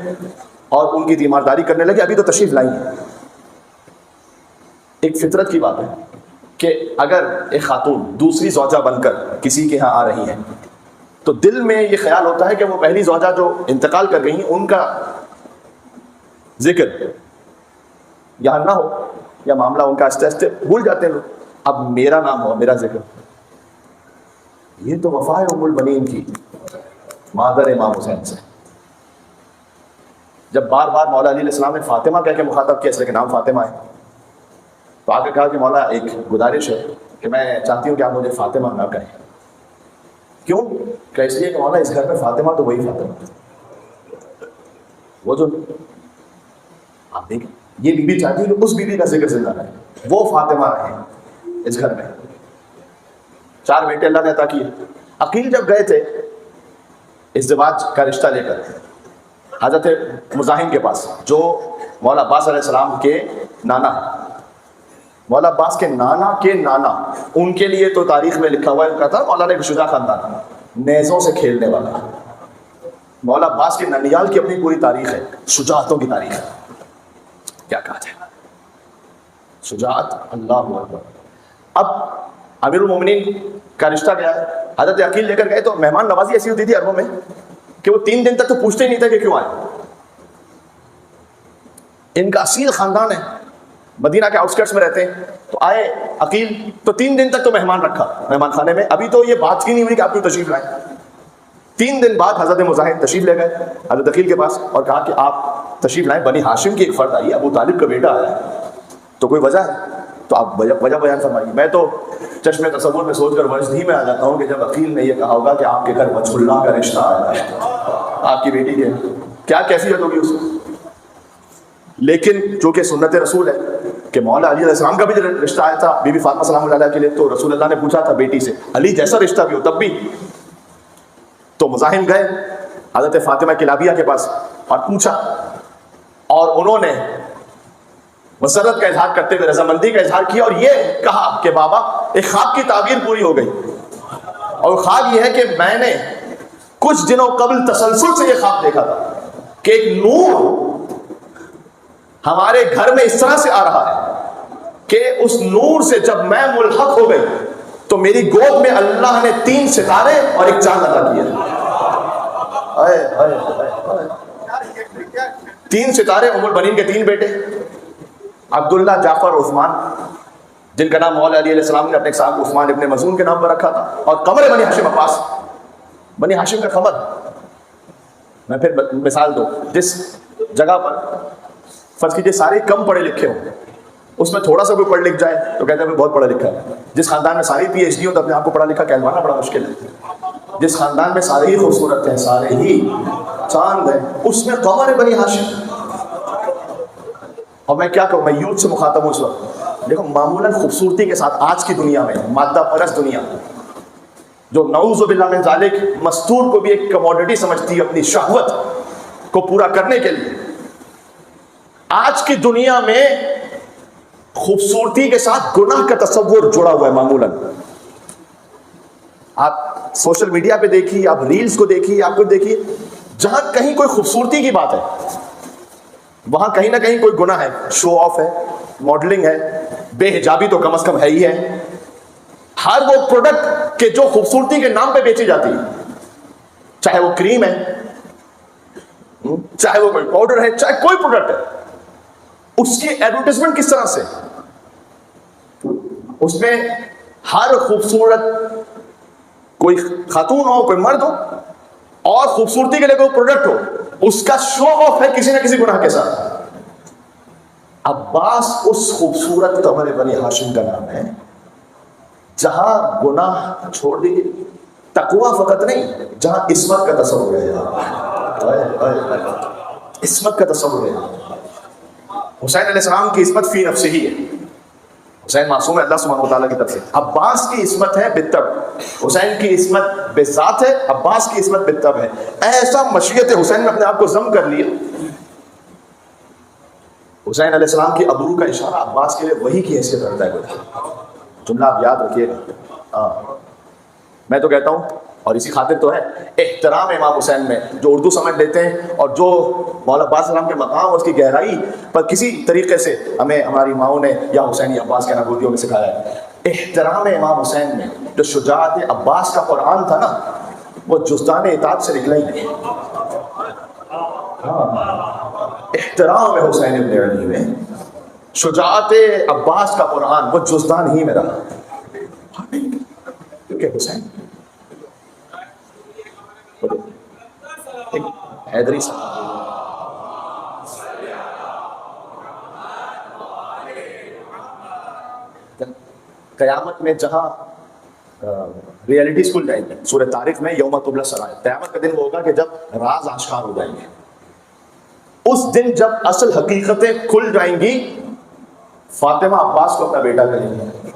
اور ان کی تیمارداری کرنے لگے۔ ابھی تو تشریف لائی ہیں۔ ایک فطرت کی بات ہے کہ اگر ایک خاتون دوسری زوجہ بن کر کسی کے ہاں آ رہی ہے تو دل میں یہ خیال ہوتا ہے کہ وہ پہلی زوجہ جو انتقال کر گئی ہیں ان کا ذکر یہاں نہ ہو، یا معاملہ ان کا آہستہ آہستہ بھول جاتے ہیں لوگ، اب میرا نام ہو، میرا ذکر۔ یہ تو وفا ہے ام البنین کی، مادر امام حسین سے۔ جب بار بار مولا علی علیہ السلام نے فاطمہ کہہ کے مخاطب کیا، اس لیے کہ نام فاطمہ ہے، تو آگے کہا کہ مولا ایک گزارش ہے کہ میں چاہتی ہوں کہ آپ مجھے فاطمہ نہ کہیں۔ کیوں کہ اس لیے کہ مولا اس گھر میں فاطمہ تو وہی فاطمہ، وہ جو آپ دیکھیں یہ بیوی چاہتی ہے کہ اس بیوی کا ذکر زندہ رہے، وہ فاطمہ رہے، اس گھر میں 4 بیٹے اللہ نے عطا کیے. عقیل جب گئے تھے ازدواج کا رشتہ لے کر حضرت مزاحم کے پاس جو مولا عباس علیہ السلام کے نانا، مولا عباس کے نانا کے نانا، ان کے لیے تو تاریخ میں لکھا ہوا ہے ان کا تھا مولانا ایک شجاع خاندان، نیزوں سے کھیلنے والا. مولا عباس کے ننیال کی اپنی پوری تاریخ ہے، شجاعتوں کی تاریخ ہے. کیا کہا جائے، شجاعت. اللہ اکبر. اب امیر المومنین کا رشتہ گیا ہے، حضرت عقیل لے کر گئے تو مہمان نوازی ایسی ہوتی تھی عربوں میں کہ وہ 3 دن تک تو پوچھتے ہی نہیں تھے کہ کیوں آئے. ان کا اصیل خاندان ہے، مدینہ کے آؤٹسکرٹس میں رہتے ہیں. تو آئے عقیل تو 3 دن تک تو مہمان رکھا مہمان خانے میں. ابھی تو یہ بات ہی نہیں ہوئی کہ آپ کیوں تشریف لائیں. 3 دن بعد حضرت مزاحم تشریف لے گئے حضرت عقیل کے پاس اور کہا کہ آپ تشریف لائیں، بنی ہاشم کی ایک فرد آئی ہے، ابو طالب کا بیٹا آیا ہے، تو کوئی وجہ ہے تو آپ وجہ بیان فرمائیے. میں تو چشم تصور میں سوچ کر وجدی میں آ جاتا ہوں کہ جب عقیل نے یہ کہا ہوگا کہ آپ کے گھر وجہ اللہ کا رشتہ آیا ہے آپ کی بیٹی کے، کیا کیفیت ہوگی اس کی. لیکن چونکہ سنت رسول ہے کہ مولا علی علیہ السلام کا بھی رشتہ آیا تھا بی بی فاطمہ سلام اللہ علیہ کے لیے، تو رسول اللہ نے پوچھا تھا بیٹی سے علی جیسا رشتہ بھی ہو تب بھی. تو مزاحم گئے حضرت فاطمہ کلابیہ کے پاس اور پوچھا، اور انہوں نے مسرت کا اظہار کرتے ہوئے رضامندی کا اظہار کیا اور یہ کہا کہ بابا ایک خواب کی تعبیر پوری ہو گئی، اور خواب یہ ہے کہ میں نے کچھ دنوں قبل تسلسل سے یہ خواب دیکھا تھا کہ ایک نور ہمارے گھر میں اس طرح سے آ رہا ہے کہ اس نور سے جب میں ملحق ہو گئی تو میری گود میں اللہ نے 3 ستارے اور ایک چاند عطا کیا. 3 ستارے، ام البنین کے 3 بیٹے عبداللہ، جعفر، عثمان، جن کا نام مولا علی علیہ السلام نے اپنے صاحب عثمان ابن مظعون کے نام پر رکھا تھا، اور قمر بنی ہاشم عباس، بنی ہاشم کا قمر. میں پھر مثال دوں، جس جگہ پر فرض کیجئے سارے کم پڑھے لکھے ہوں، اس میں تھوڑا سا کوئی پڑھ لکھ جائے تو کہتے ہیں بہت پڑھا لکھا ہے. جس خاندان میں ساری PhD ہو تو اپنے آپ کو پڑھا لکھا کہلوانا بڑا مشکل ہے. جس خاندان میں سارے ہی خوبصورت ہیں، سارے ہی چاند ہیں، اس میں قمر بنی ہاشم. اور میں کیا کہوں، میں یوتھ سے مخاطب ہوں اس وقت. دیکھو معمولاً خوبصورتی کے ساتھ آج کی دنیا میں، مادہ پرست دنیا جو نعوذ باللہ من ذالک مستور کو بھی ایک کموڈٹی سمجھتی ہے اپنی شہوت کو پورا کرنے کے لیے، آج کی دنیا میں خوبصورتی کے ساتھ گناہ کا تصور جڑا ہوا ہے معمولاً. آپ سوشل میڈیا پہ دیکھیے، آپ ریلز کو دیکھیے، آپ کو دیکھیے، جہاں کہیں کوئی خوبصورتی کی بات ہے وہاں کہیں نہ کہیں کوئی گناہ ہے. شو آف ہے، ماڈلنگ ہے، بے حجابی تو کم از کم ہے ہی ہے. ہر وہ پروڈکٹ کہ جو خوبصورتی کے نام پہ بیچی جاتی ہے، چاہے وہ کریم ہے، چاہے وہ کوئی پاؤڈر ہے، چاہے کوئی پروڈکٹ ہے، اس کی ایڈورٹائزمنٹ کس طرح سے، اس میں ہر خوبصورت کوئی خاتون ہو، کوئی مرد ہو، اور خوبصورتی کے لیے کوئی پروڈکٹ ہو، اس کا شو آف ہے کسی نہ کسی گناہ کے ساتھ. عباس اس خوبصورت قمر بنی ہاشم کا نام ہے جہاں گناہ چھوڑ دیے، تقوی فقط نہیں، جہاں عصمت کا تصور ہے، عصمت کا تصور ہے. حسین علیہ السلام کی عصمت فی نفسہ ہی ہے، حسین معصوم ہے اللہ سبحانہ و تعالیٰ کی طرف سے. عباس کی عصمت ہے بالطبع، حسین کی عصمت بذات ہے، عباس کی عصمت بالطبع ہے. ایسا مشیت حسین نے اپنے آپ کو ضم کر لیا. حسین علیہ السلام کی ابرو کا اشارہ عباس کے لیے وہی کی حیثیت رکھتا ہے. جملہ آپ یاد رکھیے گا. میں تو کہتا ہوں، اور اسی خاطر تو ہے احترام امام حسین میں، جو اردو سمجھ لیتے ہیں اور جو مولا عباس السلام کے مقام اور اس کی گہرائی پر کسی طریقے سے ہمیں ہماری ماؤں نے یا حسین یا عباس کے نبوتیوں میں سکھایا ہے. احترام امام حسین میں جو شجاعت عباس کا قرآن تھا نا، وہ جزدان اطاعت سے نکلا ہی نہیں. احترام حسین ابن علی میں شجاعت عباس کا قرآن وہ جزدان ہی میں رہا. کیونکہ حسین حیدری قیامت میں جہاں ریئلٹیز کھل جائیں گے، سورہ طارق میں یوم تبلی السرائر، قیامت کا دن ہوگا کہ جب راز آشکار ہو جائیں گے. اس دن جب اصل حقیقتیں کھل جائیں گی، فاطمہ عباس کو اپنا بیٹا کہیں گے.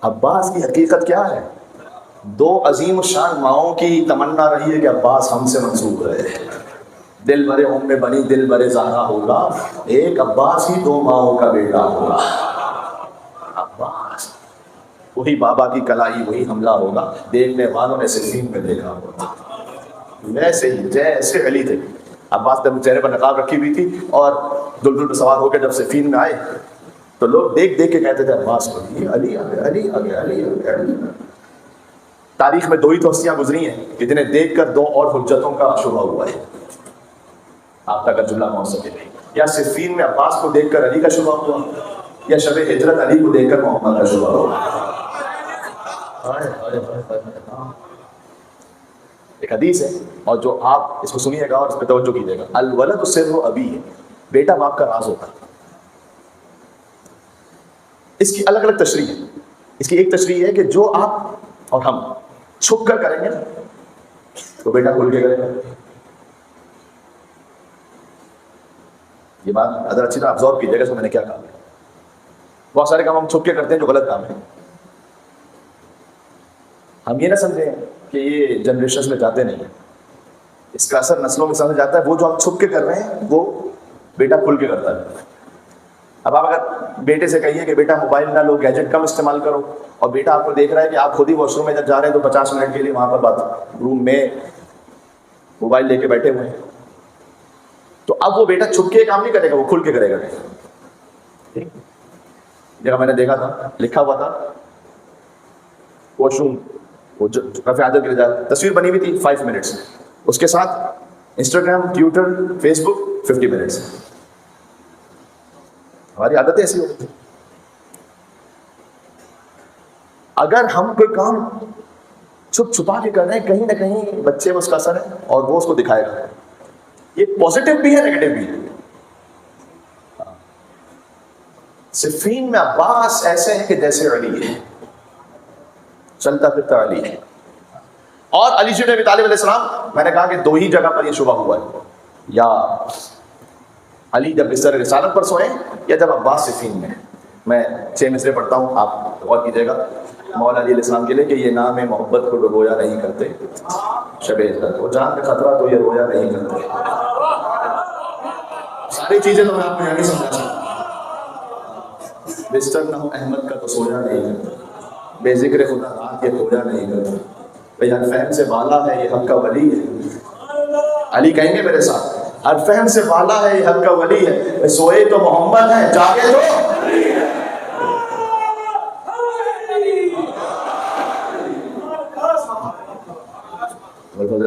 عباس کی حقیقت کیا ہے؟ دو عظیم الشان ماؤں کی تمنا رہی ہے کہ عباس ہم سے منسوب رہے. دل برے ام میں بنی دل برے زہرا ہوگا، ایک عباس ہی دو ماؤں کا بیٹا ہوگا. عباس وہی بابا کی کلائی، وہی حملہ ہوگا. دیکھنے والوں نے صفین میں دیکھا ہوگا ویسے ہی جیسے علی تھے. عباس نے چہرے پر نقاب رکھی ہوئی تھی اور دلدل پہ سوار ہو کے جب صفین میں آئے تو لوگ دیکھ دیکھ کے کہتے تھے عباس کو علی آ گیا، علی آ گیا، علی آ گیا، علی. تاریخ میں دو ہی تو ہستیاں گزری ہیں کہ جنہیں دیکھ کر دو اور حجتوں کا شبہ ہوا ہے. آپ تک کا جملہ پہنچ سکے. یا صفین میں عباس کو دیکھ کر علی کا شبہ ہوا، یا شب ہجرت علی کو دیکھ کر محمد کا شبہ ہوا. ایک حدیث ہے اور جو آپ اس کو سنیے گا اور اس پہ توجہ کیجیے گا. الولد سر ابی ہے، بیٹا باپ کا راز ہوتا ہے. اس کی الگ الگ تشریح ہے. اس کی ایک تشریح ہے کہ جو آپ اور ہم چھپ کر کریں گے تو بیٹا کھل کے کرے گا. یہ بات اگر اچھی طرح ابزارو کیجیے گا تو میں نے کیا کہا. بہت سارے کام ہم چھپ کے کرتے ہیں جو غلط کام ہے. ہم یہ نہ سمجھیں کہ یہ جنریشن میں جاتے نہیں ہیں، اس کا اثر نسلوں میں سمجھ جاتا ہے. وہ جو ہم چھپ کے کر رہے ہیں وہ بیٹا کھل کے کرتا ہے. اب آپ اگر بیٹے سے کہیے کہ بیٹا موبائل نہ لو، گیجٹ کم استعمال کرو، اور بیٹا آپ کو دیکھ رہا ہے کہ آپ خود ہی واش روم میں جب جا رہے ہیں تو 50 منٹ کے لیے وہاں پر بات روم میں موبائل لے کے بیٹھے ہوئے ہیں، تو اب وہ بیٹا چھپ کے کام نہیں کرے گا، وہ کھل کے کرے گا. جگہ میں نے دیکھا تھا لکھا ہوا تھا واش روم، وہ جو رفع حاجت کے لیے جاتا، تصویر بنی ہوئی تھی 5 منٹس، اس کے ساتھ انسٹاگرام، ٹویٹر، فیس بک 50 منٹس. ہماری عادتیں ایسی ہوتی ہیں. اگر ہم کوئی کام چھپ چھپا کے کر رہے ہیں، کہیں نہ کہیں بچے میں اس کا اثر ہے اور وہ اس کو دکھائے گا. یہ پازیٹیو بھی ہے، نیگیٹو بھی ہے. صفین میں عباس ایسے ہیں کہ جیسے علی ہے، چلتا پھرتا علی ہے. اور علی بن ابی طالب علیہ السلام، میں نے کہا کہ دو ہی جگہ پر یہ شبہ ہوا ہے، یا علی جب بستر رسالت پر سوئے یا جب عباس صفین میں. میں 6 مصرے پڑھتا ہوں، آپ غور کیجیے گا. مولا علی علیہ السلام کے لیے کہ یہ نام محبت کو ڈبویا نہیں کرتے، شب ہجرت کو جان کا خطرہ تو یہ رویا نہیں کرتے. ساری چیزیں تو میں آپ کو یہاں نہیں سمجھا سکتا. بستر نہ ہو احمد کا تو سویا نہیں کرتا، بے ذکر خدا رات یہ کھویا نہیں کرتا. بھئی ہر فہم سے بالا ہے یہ حق کا ولی ہے. علی کہیں گے میرے ساتھ، ہر فہم سے بالا ہے یہ حق کا ولی ہے. سوئے تو محمد ہے، جاگے تو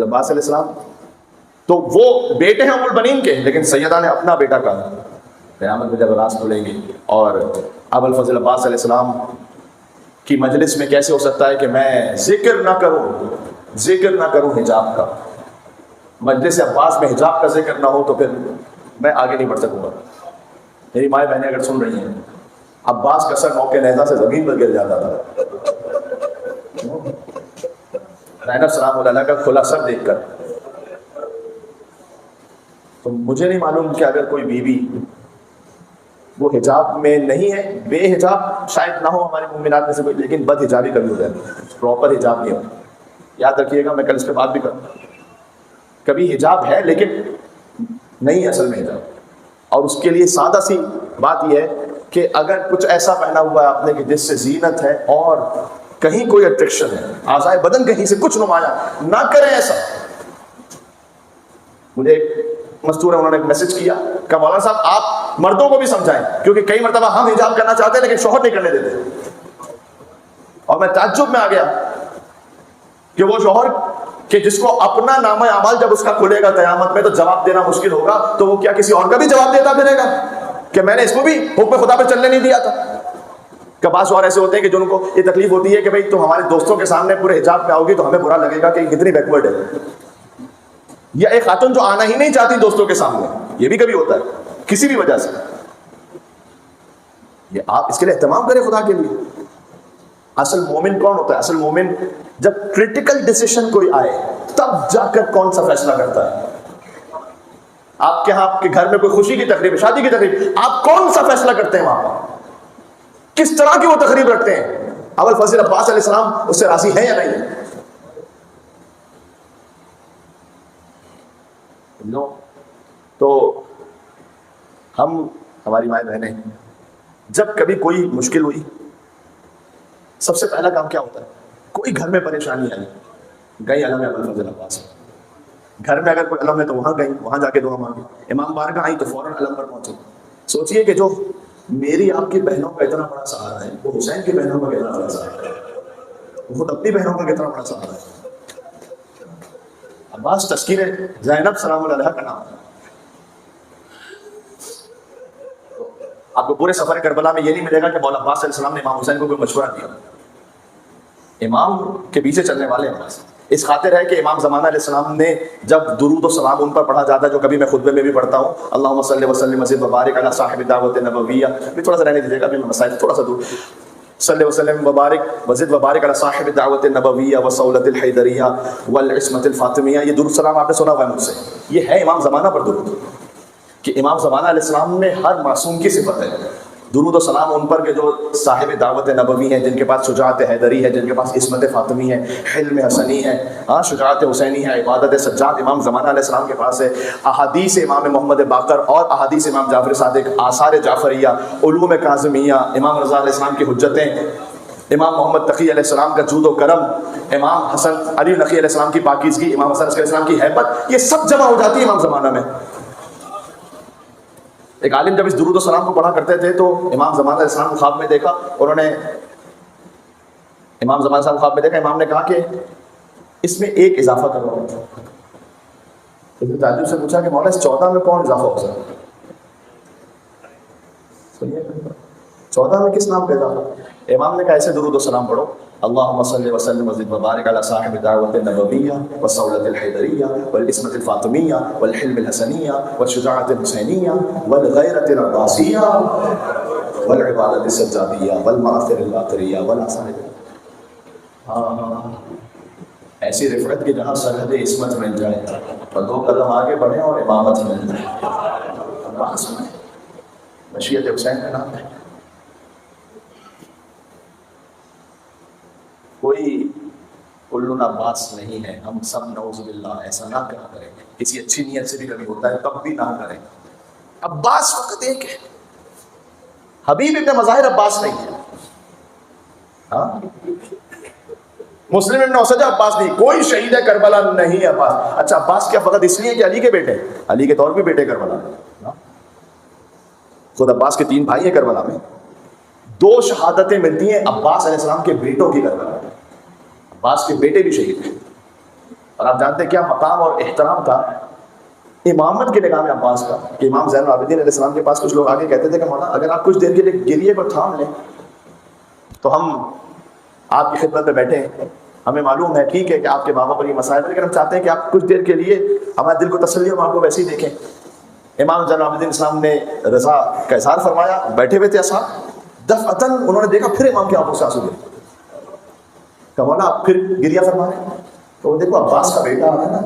عباس علیہ السلام. تو وہ بیٹے ہیں ام البنین کے، لیکن سیدہ نے اپنا بیٹا کہا. قیامت میں جب راز کھلیں گے اور ابو الفضل عباس علیہ السلام کی مجلس میں کیسے ہو سکتا ہے کہ میں ذکر نہ کروں حجاب کا. مجلس عباس میں حجاب کا ذکر نہ ہو تو پھر میں آگے نہیں بڑھ سکوں گا. میری مائیں بہنیں اگر سن رہی ہیں، عباس کا سر موقع نیزہ سے زمین پر گر جاتا تھا. زینب سلام اللہ کا کھلا سر دیکھ کر. تو مجھے نہیں معلوم کہ اگر کوئی بیوی وہ حجاب میں نہیں ہے، بے حجاب شاید نہ ہو ہماری مومنات میں سے کوئی، لیکن بد حجابی کبھی ہو جاتی ہے، پراپر حجاب نہیں ہو. یاد رکھیے گا، میں کل اس پہ بات بھی کروں. کبھی حجاب ہے لیکن نہیں ہے اصل میں حجاب. اور اس کے لیے سادہ سی بات یہ ہے کہ اگر کچھ ایسا پہنا ہوا ہے آپ نے کہ جس سے زینت ہے اور کہیں کوئی اٹریکشن ہے، اعضائے بدن کہیں سے کچھ نمایاں، نہ کریں ایسا. مجھے ایک مستور ہے، انہوں نے ایک میسج کیا کہ مولانا صاحب آپ مردوں کو بھی سمجھائیں، کیونکہ کئی مرتبہ ہم حجاب کرنا چاہتے ہیں لیکن شوہر نہیں کرنے دیتے. اور میں تعجب میں آ گیا کہ وہ شوہر کہ جس کو اپنا نامہ اعمال جب اس کا کھلے گا قیامت میں تو جواب دینا مشکل ہوگا، تو وہ کیا کسی اور کا بھی جواب دیتا پھرے گا کہ میں نے اس کو بھی حکم خدا پہ چلنے نہیں دیا تھا. کہ بعض اور ایسے ہوتے ہیں کہ جن کو یہ تکلیف ہوتی ہے کہ بھئی تم ہمارے دوستوں کے سامنے پورے حجاب پہ آؤ گی تو ہمیں برا لگے گا کہ یہ کتنی بیکورڈ ہے. یا ایک خاتون جو آنا ہی نہیں چاہتی دوستوں کے سامنے، یہ بھی کبھی ہوتا ہے کسی بھی وجہ سے. یہ آپ اس کے لیے اہتمام کریں خدا کے لیے. اصل مومن کون ہوتا ہے؟ اصل مومن جب کرٹیکل ڈیسیشن کوئی آئے تب جا کر کون سا فیصلہ کرتا ہے. آپ کے ہاں آپ کے گھر میں کوئی خوشی کی تقریب، شادی کی تقریب، آپ کون سا فیصلہ کرتے ہیں وہاں پر؟ کس طرح کی وہ تقریب رکھتے ہیں. ابو الفضل عباس علیہ السلام اس سے راضی ہیں یا نہیں؟ لو تو ہماری مائیں بہنیں جب کبھی کوئی مشکل ہوئی سب سے پہلا کام کیا ہوتا ہے؟ کوئی گھر میں پریشانی آئی گئی علم ابو الفضل عباس. گھر میں اگر کوئی علم ہے تو وہاں گئی, وہاں جا کے دعا مانگی. امام بارگاہ آئی تو فوراً علم پر پہنچے. سوچئے کہ جو میری آپ کی بہنوں کا اتنا بڑا سہارا ہے وہ حسین کی بہنوں کا کتنا بڑا سہارا ہے, وہ خود اپنی بہنوں کا کتنا بڑا سہارا ہے. عباس تذکیر زینب سلام اللہ علیہ کا نام ہے. آپ کو پورے سفر کربلا میں یہ نہیں ملے گا کہ مولا عباس علیہ السلام نے امام حسین کو کوئی مشورہ دیا. امام کے پیچھے چلنے والے عباس اس خاطر ہے کہ امام زمانہ علیہ السلام نے جب درود و سلام ان پر پڑھا جاتا ہے, جو کبھی میں خطبے میں بھی پڑھتا ہوں, اللہم صلی وسلم وزد وبارک علی صاحب دعوت نبویہ, بھی تھوڑا سا رہنے دیجیے گا, ابھی میں مسائل تھوڑا سا دور, صلی وسلم وبارک وزد وبارک علی صاحب دعوت نبویہ وصولۃ الحیدریہ والعصمۃ الفاطمیہ. یہ درود سلام آپ نے سنا ہوا ہے مجھ سے, یہ ہے امام زمانہ پر درود, کہ امام زمانہ علیہ السلام میں ہر معصوم کی صفت ہے درود و سلام ان پر, کہ جو صاحب دعوت نبوی ہیں, جن کے پاس شجاعت حیدری ہے, جن کے پاس عصمت فاطمی ہے, حلم حسنی ہے, شجاعت حسینی ہے, عبادت سجاد امام زمانہ علیہ السلام کے پاس ہے, احادیث امام محمد باقر اور احادیث امام جعفر صادق, آثار جعفریہ, علوم کاظمیہ, امام رضا علیہ السلام کی حجتیں, امام محمد تقی علیہ السلام کا جود و کرم, امام حسن علی نقی علیہ السلام کی پاکیزگی, امام حسن علیہ السلام کی ہیبت, یہ سب جمع ہو جاتی ہے امام زمانہ میں. ایک عالم جب اس درود و سلام کو پڑھا کرتے تھے تو امام زمانہ علیہ السلام کو خواب میں دیکھا, انہوں نے امام زمانہ صاحب خواب میں دیکھا, امام نے کہا کہ اس میں ایک اضافہ کرو. تعجب سے پوچھا کہ مولا اس 14 میں کون اضافہ ہو سکتا ہے؟ 14 میں کس نام کا اضافہ؟ امام نے کہا ایسے درود و سلام پڑھو, اللہم صلی وسلم وزد وبارک علی صاحب دعوت النبویہ والصولۃ الحیدریہ والعصمۃ الفاطمیہ والحلم الحسنیہ والشجاعت الحسینیہ والغیرۃ العباسیہ والعبادت السجادیہ والمآثر الباقریہ والآثار. ایسی رفعت کی جہاں سرحد عصمت مل جائے اور 2 قدم آگے بڑھیں اور امامت مل جائے. عباس میں مشیت حسین کا نام ہے. کوئی کلن عباس نہیں ہے, ہم سب نعوذ باللہ ایسا نہ کہا کریں, کسی اچھی نیت سے بھی کبھی ہوتا ہے تب بھی نہ کریں. عباس فقط ایک ہے, حبیب ابن مظاہر عباس نہیں ہے, مسلم ابن اسد عباس نہیں, کوئی شہید ہے کربلا نہیں عباس. اچھا عباس کیا فقط اس لیے کہ علی کے بیٹے, علی کے طور بھی بیٹے کربلا میں, خود عباس کے 3 بھائی ہیں کربلا میں, 2 شہادتیں ملتی ہیں عباس علیہ السلام کے بیٹوں کی کربلا میں, عباس کے بیٹے بھی شہید ہیں. اور آپ جانتے ہیں کیا مقام اور احترام تھا امامت کے نگاہ میں عباس کا, کہ امام زین العابدین علیہ السلام کے پاس کچھ لوگ آگے کہتے تھے کہ مولا اگر آپ کچھ دیر کے لیے گریے کو تھام لیں تو ہم آپ کی خدمت میں بیٹھے ہیں, ہمیں معلوم ہے ٹھیک ہے کہ آپ کے بابا پر یہ مسائل ہے, لیکن ہم چاہتے ہیں کہ آپ کچھ دیر کے لیے ہمارے دل کو تسلی, ہم آپ کو ویسے ہی دیکھیں. امام زین العابدین اسلام نے رضا کا اظہار فرمایا, بیٹھے ہوئے تھے اصحاب, دفعتاً انہوں نے دیکھا پھر امام کی آنکھوں سے آنسو گرے, کہ مولا آپ پھر گریہ فرما رہے ہیں. تو دیکھو عباس کا بیٹا آ گیا نا,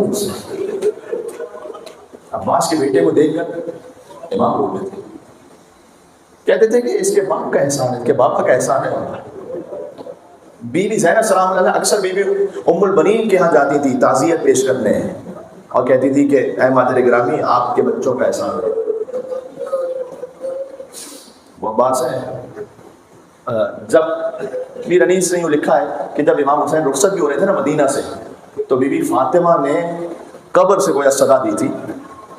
عباس کے بیٹے کو دیکھ کر امام رو رہے تھے, کہتے تھے کہ اس کے باپ کا احسان ہے, اس کے باپا کا احسان ہے. بیوی زینب سلام اللہ اکثر بیوی ام البنین کے ہاں جاتی تھی تعزیت پیش کرنے, اور کہتی تھی کہ اے مادر گرامی آپ کے بچوں کا احسان ہے. وہ عباس ہے. جب میر انیس نے یوں لکھا ہے کہ جب امام حسین رخصت بھی ہو رہے تھے نا مدینہ سے, تو بی بی فاطمہ نے قبر سے گویا صدا دی تھی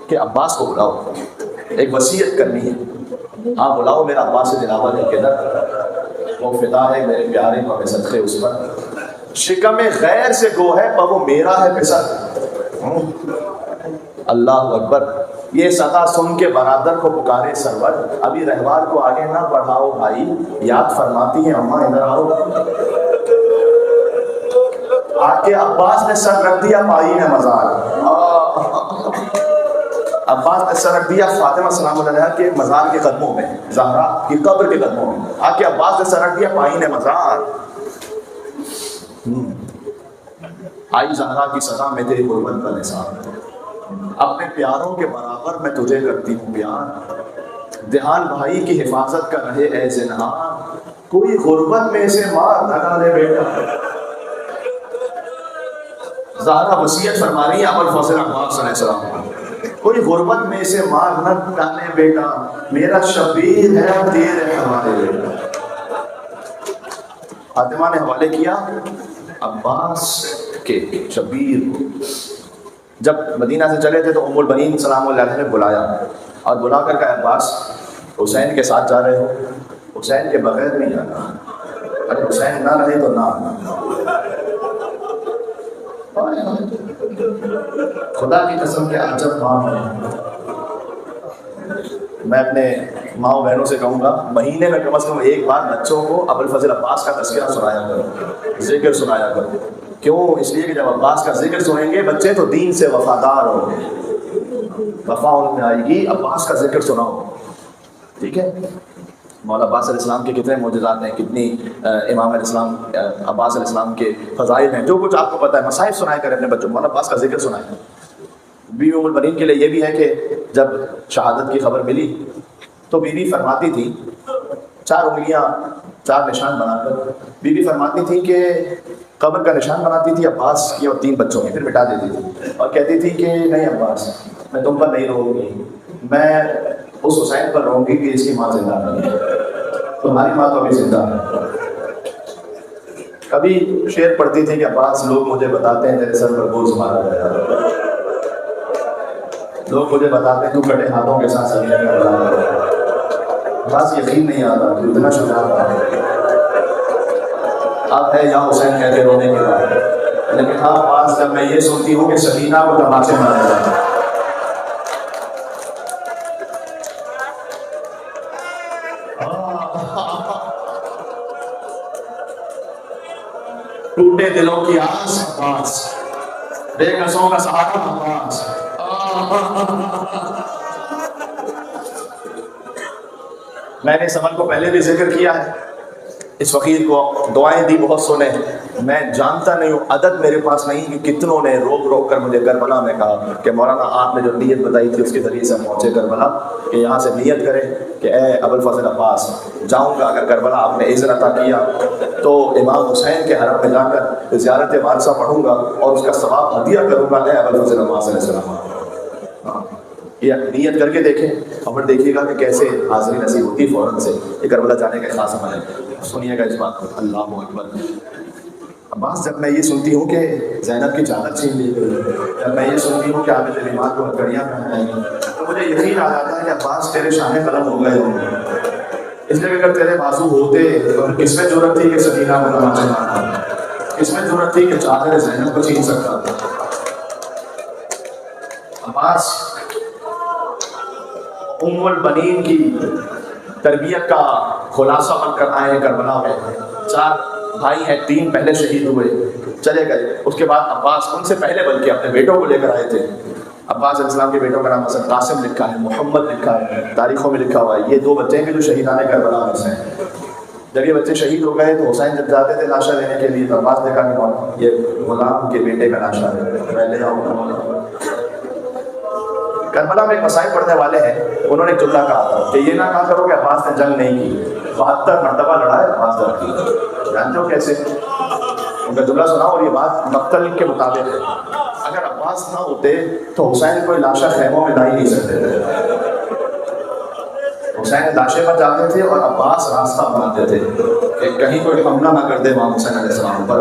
کہ عباس کو بلاؤ, ایک وصیت کرنی ہے, ہاں بلاؤ میرا عباس سے دلاور ہے کدھر, وہ فدا ہے میرے پیارے پاوے صدقے اس پر, شکم غیر سے گو ہے پر وہ میرا ہے پسر. اللہ اکبر. یہ صدا سن کے برادر کو پکارے سرور, ابھی رہوار کو آگے نہ بڑھاؤ بھائی, یاد فرماتی ہیں اماں ادھر آؤ. آکے عباس نے سر رکھ دیا پائی میں مزار, عباس نے سر رکھ دیا فاطمہ سلام اللہ علیہ کے مزار کے قدموں میں, زہرا کی قبر کے قدموں میں. آکے عباس نے سر رکھ دیا پائی نے مزار. آئی زہرا کی صدا میں تیری غربت کا نثار, اپنے پیاروں کے برابر میں تجھے کرتی ہوں پیار, دہان بھائی کی حفاظت کا رہے اے زنہار. کوئی غربت میں سے مار نہ ڈالے بیٹا. زہرا وصیت فرما رہی ہے ابو الفضل عباس علیہ السلام، کوئی غربت میں سے مار نہ ڈالے بیٹا، میرا شبیر ہے تیرے حوالے. فاطمہ نے حوالے کیا عباس کے شبیر کو. جب مدینہ سے چلے تھے تو ام البنین سلام اللہ علیہ نے بلایا اور بلا کر کہا عباس حسین کے ساتھ جا رہے ہو؟ حسین کے بغیر نہیں جانا، اگر حسین نہ رہے تو نہ آنا. خدا کی قسم کے عجب ماں ہے. میں اپنے ماں و بہنوں سے کہوں گا مہینے میں کم از کم ایک بار بچوں کو ابو الفضل عباس کا تذکرہ سنایا کرو، ذکر سنایا کرو. کیوں؟ اس لیے کہ جب عباس کا ذکر سنیں گے بچے تو دین سے وفادار ہوں گے، وفا ان میں آئے گی. عباس کا ذکر سناؤ، ٹھیک ہے؟ مولا عباس علیہ السلام کے کتنے معجزات ہیں، کتنی امام علیہ السلام عباس علیہ السلام کے فضائل ہیں، جو کچھ آپ کو پتہ ہے. مصائب سنائے کریں اپنے بچوں کو، مولا عباس کا ذکر سنائیں. بیوی ام البنین کے لیے یہ بھی ہے کہ جب شہادت کی خبر ملی تو بیوی فرماتی تھی 4 انگلیاں 4 نشان بنا کر، بیوی فرماتی تھی کہ قبر کا نشان بناتی تھی عباس کی اور 3 بچوں کی، پھر مٹا دیتی تھی اور کہتی تھی کہ نہیں عباس میں تم پر نہیں رہوں گی، میں اس حسین پر رہوں گی کہ اس کی ماں زندہ نہیں ہے، تمہاری ماں تو ابھی زندہ ہے. کبھی شعر پڑھتی تھی کہ عباس لوگ مجھے بتاتے ہیں تیرے سر پر بوجھ مارا گیا، لوگ مجھے بتاتے ہیں تو کٹے ہاتھوں کے ساتھ سبھی کا بڑا، بس یقین نہیں آتا تو اتنا شجاع تھا. اب ہے یا حسین کہتے رونے کے بعد، لیکن ہاں عباس جب میں یہ سنتی ہوں کہ سکینہ کو تماچے مارے جاتے ہیں. ٹوٹے دلوں کی آس عباس، بے کسوں کا سہارا عباس. میں نے اس عمل کو پہلے بھی ذکر کیا ہے، اس فقیر کو دعائیں دی بہت سنے، میں جانتا نہیں ہوں، عدد میرے پاس نہیں کہ کتنوں نے روک روک کر مجھے کربلا میں کہا کہ مولانا آپ نے جو نیت بتائی تھی اس کے ذریعے سے پہنچے کربلا کہ یہاں سے نیت کریں کہ اے ابو الفضل عباس جاؤں گا، اگر کربلا آپ نے اذن عطا کیا تو امام حسین کے حرم میں جا کر زیارت وارثہ پڑھوں گا اور اس کا ثواب ہدیہ کروں گا اے ابو الفضل عباس علیہ السلام. یہ نیت کر کے دیکھیں اور پھر دیکھیے گا کہ کیسے حاضری نصیب ہوتی فوراً سے. یہ کربلا جانے کا خاص عمل ہے، سنیے گا اس بات کو. اللہ اکبر. عباس جب میں یہ سنتی ہوں کہ زینب کی چادر چھین لی گئی، جب میں یہ سنتی ہوں کہ عابد علیمات کو ہتھکڑیاں پہنائی گئی، تو مجھے یقین آ جاتا ہے کہ عباس تیرے شاہ قلم ہو گئے ہوں گے. اس لیے کہ اگر تیرے بازو ہوتے تو کس میں ضرورت تھی کہ سکینہ کو تماچے مارنا، کس میں ضرورت تھی کہ چادر زینب کو چھین سکتا تھا. عباس ام البنین کی تربیت کا خلاصہ بن کر آئے ہیں کربلا میں. 4 بھائی ہیں، 3 پہلے شہید ہوئے چلے گئے، اس کے بعد عباس ان سے پہلے بلکہ اپنے بیٹوں کو لے کر آئے تھے. عباس علیہ السلام کے بیٹوں کا نام مثلا قاسم لکھا ہے، محمد لکھا ہے، تاریخوں میں لکھا ہوا ہے. یہ 2 بچے ہیں جو شہیدان کربلا میں سے ہیں. جب یہ بچے شہید ہو گئے تو حسین جب جاتے تھے لاشا لینے کے لیے تو عباس نے کہا کہ یہ غلام کے بیٹے کا لاشا ہے، میں لے آؤں گا. کربلا میں ایک مسائل پڑھنے والے ہیں، انہوں نے ایک جملہ کہا تھا کہ یہ نہ کہا کرو کہ عباس نے جنگ نہیں کی، 72 مرتبہ لڑائے عباس جنگ کی. جانتے ہو کیسے؟ ان کا جملہ سنا اور یہ بات مقتل کے مطابق ہے. اگر عباس نہ ہوتے تو حسین کوئی لاشا خیموں میں لا ہی نہیں سکتے تھے. حسین لاشیں پر جاتے تھے اور عباس راستہ بناتے تھے کہ کہیں کوئی حملہ نہ کر دے امام حسین علیہ السلام پر.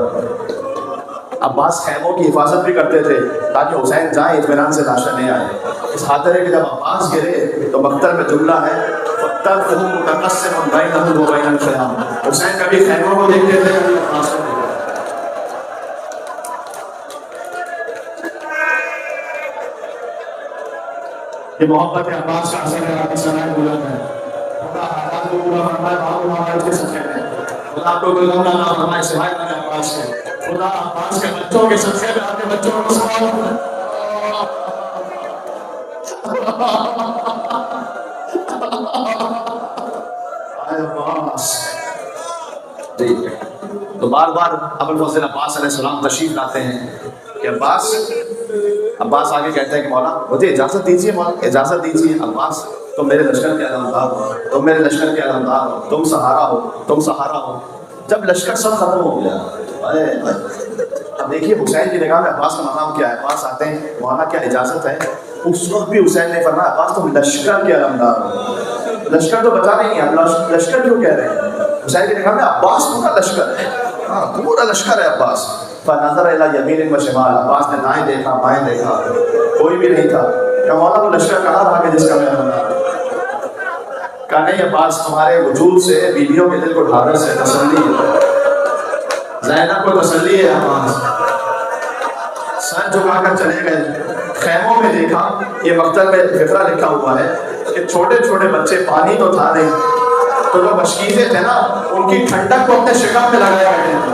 عباس خیموں کی حفاظت بھی کرتے تھے تاکہ حسین جائیں اطمینان سے لاشیں نہیں آئے. اس خاطر ہے کہ جب عباس گرے تو مقتل میں جملہ ہے فَتَّرْفُهُ مُتَقَسِّمٌ بَيْنَهُ وَبَيْنَ الْخِيَامِ. حسین کبھی خیموں کو دیکھتے تھے کبھی عباس کو دیکھتے تھے. یہ محبت عباس کا اثر ہے، آپ کی سنائے بلند ہے. خدا حالات کو پورا فرمائے، بابو محمد کے صدقے میں خدا آپ کو گلوں نہ فرمائے سوائے نہ عباس کے. خدا عباس کے بچوں کے صدقے میں آپ کے بچوں کو سوائے تو بار بار ابو الفضل عباس علیہ السلام تشریف لاتے ہیں کہ عباس عباس آگے کہتے ہیں کہ مولا مجھے اجازت دیجیے، مولا اجازت دیجیے۔ عباس تم میرے لشکر کے علمدار ہو، تم میرے لشکر کے علمدار ہو، تم سہارا ہو، تم سہارا ہو۔ جب لشکر سب ختم ہو گیا، اب دیکھیے حسین کی نگاہ میں عباس کا مقام کیا ہے۔ عباس آتے ہیں، مولا کیا اجازت ہے؟ اس وقت بھی حسین نے فرمایا عباس تم لشکر کے علمدار ہو، لشکر تو بتا نہیں ہے، اب لشکر کیوں کہہ رہے ہیں؟ حسین کی نگاہ میں عباس پورا لشکر ہے، ہاں پورا لشکر ہے عباس۔ فنظر الی یمین و شمال، عباس نے دائیں دیکھا بائیں دیکھا، کوئی بھی نہیں تھا۔ کہ مولا وہ لشکر کہاں رہا کہ جس کا میں علمدار؟ کہا نہیں عباس تمہارے وجود سے بیویوں کے دل کو ڈھارس ہے، تسلی ہے، زینب کو تسلی ہے۔ عباس سر جھکا کر چلے گئے، خیموں میں دیکھا، یہ مقتل میں فقرہ لکھا ہوا ہے کہ چھوٹے چھوٹے بچے، پانی تو تھا نہیں، تو جو مشکیزیں تھے نا ان کی ٹھنڈک کو اپنے شکم میں لگائے بیٹھے تھے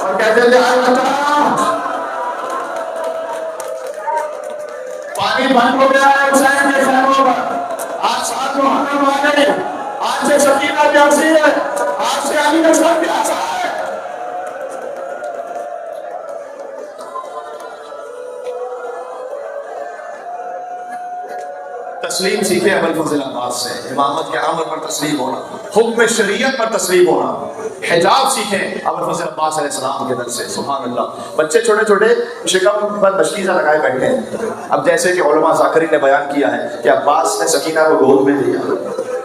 اور کہتے تھے آئے بچا پانی بند ہو گیا ہے حسین کے خیموں پر، آج سات محرم آ گئی، آج سے سکینہ پیاسی ہے، آج سے علی اصغر پیاسا ہے۔ تسلیم سیکھے ابوالفضل عباس سے، امامت کے امر پر تسلیم ہونا، حکم شریعت پر تسلیم ہونا، حجاب سیکھیں ابوالفضل عباس علیہ السلام کے در سے۔ سبحان اللہ، بچے چھوٹے چھوٹے شکم پر مشکیزہ لگائے بیٹھے ہیں۔ اب جیسے کہ علماء ذاکری نے بیان کیا ہے کہ عباس نے سکینہ کو گود میں لیا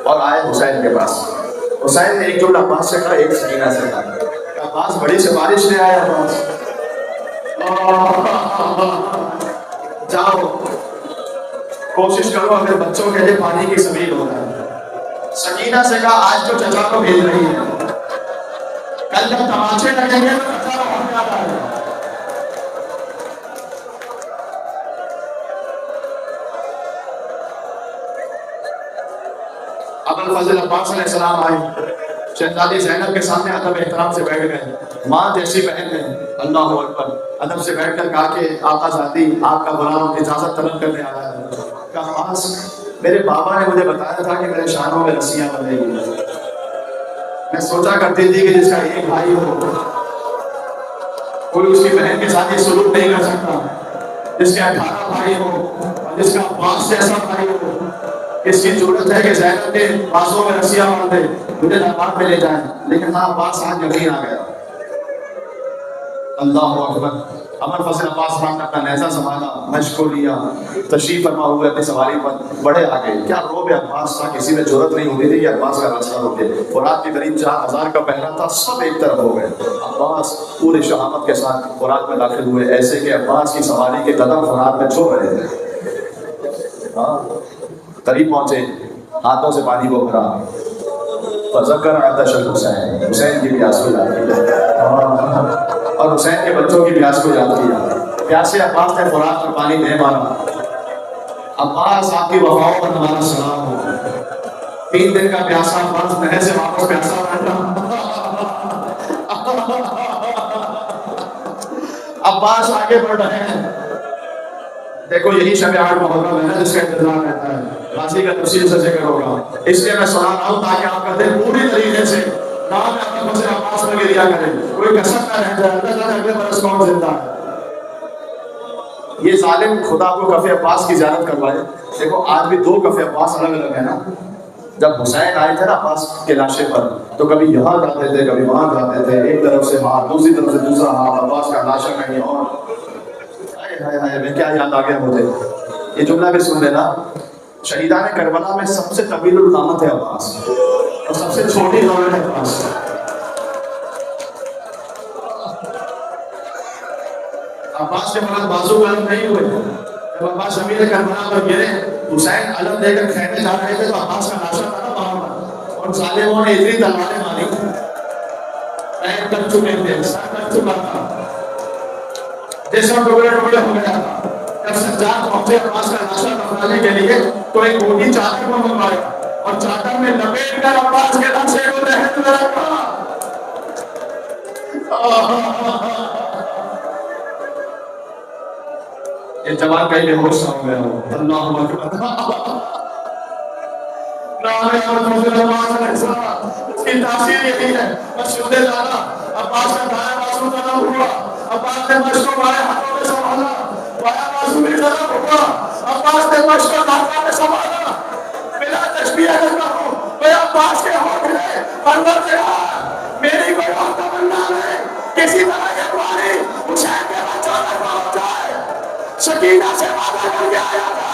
اور آئے حسین کے پاس۔ حسین نے ایک جملہ عباس سے کہا، ایک سکینہ سے کہا کہ عباس بڑی سفارش لے آیا عباس، جاؤ کوشش کرو اگر بچوں کے لیے پانی کی سبیل ہو رہا ہے۔ سکینہ سے کہا آج تو چچا کو بھیج رہی ہے، کل جب تماچے لگیں گے تو چچا کو ہم یاد آئے گا۔ ابوالفضل عباس علیہ السلام آئے، شہزادی زینب کے سامنے ادب احترام سے بیٹھ گئے، ماں جیسی بہن ہے، اللہ اکبر، ادب سے بیٹھ کر کہا کہ آقا زادی آپ کا غلام اجازت طلب کرنے آیا ہے۔ کہا میرے بابا نے مجھے بتایا تھا کہ میرے شانوں میں رسیاں بندھی گئی، میں سوچا کرتی تھی کہ جس کا ایک بھائی ہو کوئی اس کی بہن کے ساتھ یہ سلوک نہیں کر سکتا، جس کے 18 بھائی ہو اور جس کا عباس جیسا بھائی ہو، اس کی ضرورت ہے کہ زینب کے بازوں میں رسیاں باندھے مجھے دربار میں لے جائیں۔ لیکن ہاں عباس آج یقین آ گیا، اللہ اکبر۔ ابوالفضل عباس خان نے اپنا نیزہ سنبھالا، مشق کو لیا، تشریف فرما ہوئے اپنی سواری پر بڑے آگے۔ کیا روب عباس تھا، کسی میں جرأت نہیں ہوتی تھی کہ عباس کا راستہ روکے۔ فرات کے قریب 4000 کا پہرا تھا، سب ایک طرف ہو گئے۔ عباس پوری شہامت کے ساتھ فرات میں داخل ہوئے، ایسے کہ عباس کی سواری کے قدم فرات میں چھو رہے تھے۔ قریب پہنچے، ہاتھوں سے پانی کو بھرا، فذکر عطش الحسین، حسین کی پیاس کو یاد کیا اور حسین کے بچوں کی پیاس کو یاد کیا۔ پیاسے عباس نے فرات پر پانی نہیں مارا۔ عباس آپ کی وفاؤں پر ہمارا سلام ہو، 3 دن کا پیاسا عباس نہر سے واپس پیاسا بیٹھا۔ عباس آگے بڑھ رہے ہیں، دیکھو یہی شب 8 محرم ہے جس کا انتظار رہتا ہے، غازی کا تفصیل سے ذکر ہوگا، اس لیے میں سنا رہا ہوں تاکہ آپ کا دل پوری طریقے سے نام ابوالفضل عباس میں گریا کرے، کوئی کسر نہ رہ جائے، اللہ جانے اگلے برس کون زندہ ہے۔ یہ ظالم خدا کو کف عباس کی زیارت کروائے۔ دیکھو آج بھی 2 کف عباس الگ الگ ہیں نا۔ جب حسین آئے تھے نا عباس کے لاشے پر تو کبھی یہاں جاتے تھے کبھی وہاں جاتے تھے، ایک طرف سے ہاتھ دوسری طرف سے دوسرا ہاتھ، عباس کا لاشا کہیں اور۔ میں کیا یاد آ گیا مجھے، یہ جملہ بھی سن لینا، شہیدان کربلا میں سب سے طویل القامت ہے عباس اور سب سے چھوٹی دولت ہے عباس۔ عباس کے بعد بازو قلم نہیں ہوئے، جب عباس امیر کربلا پر گرے، حسین علم دے کر خیمے جا رہے تھے تو عباس کا لاشا تھا نا وہاں پر، اور ظالموں نے اتنی تلواریں ماری، پیر کٹ چکے تھے، سر کٹ چکا تھا، جسم ٹکڑے ٹکڑے ہو گیا تھا۔ جب سجاد پہنچے عباس کا لاشا دفنانے کے لیے تو ایک موٹی چادر کو منگوایا اور چادر میں لپیٹ کر عباس کے لاشے کو تحت میں رکھا۔ یہ جوان کہیں بے ہوش ہو گیا ہو، اللہ اکبر۔ اس کی تاثیر یہی ہے، بس شدے زیادہ عباس کا دائیں بازو کا نہ ہوا، عباس نے مشق کو بائیں ہاتھوں میں سنبھالا، وایا معصومی طرف ہوا عباس نے مشکل دھاگا میں سنبھالا بلا تشبیہ کرتا ہوں میں عباس کے ہاتھ میں پروردگار میری کوئی اور تمنا نہیں کسی طرح کے پانی حسین کے بچوں تک پہنچ جائے سکینہ سے وعدہ کر کے آیا تھا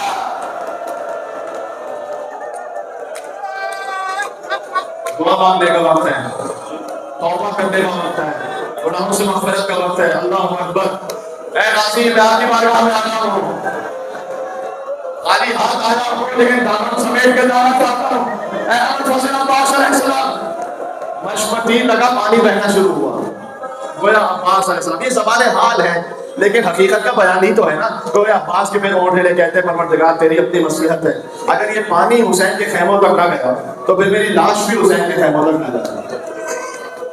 دعا مانگنے کا وقت ہے توبہ کرنے کا وقت ہے گناہوں سے مغفرت کا وقت ہے اللہ اکبر اے ناصر میں آپ کی بارگاہ میں آیا ہوں خالی ہاتھ آیا ہوں لیکن دامن سمیٹ کے جانا چاہتا ہوں اے حضرت حسین عباس علیہ السلام مشمتی لگا پانی بہنا شروع ہوا گویا عباس علیہ السلام یہ زبان حال ہے لیکن حقیقت کا بیان ہی تو ہے نا گویا عباس کے پھر اونٹنے لے کہتے ہیں پروردگار تیری اپنی مصلحت ہے اگر یہ پانی حسین کے خیموں تک نہ گیا تو پھر میری لاش بھی حسین کے خیموں تک نہ جاتی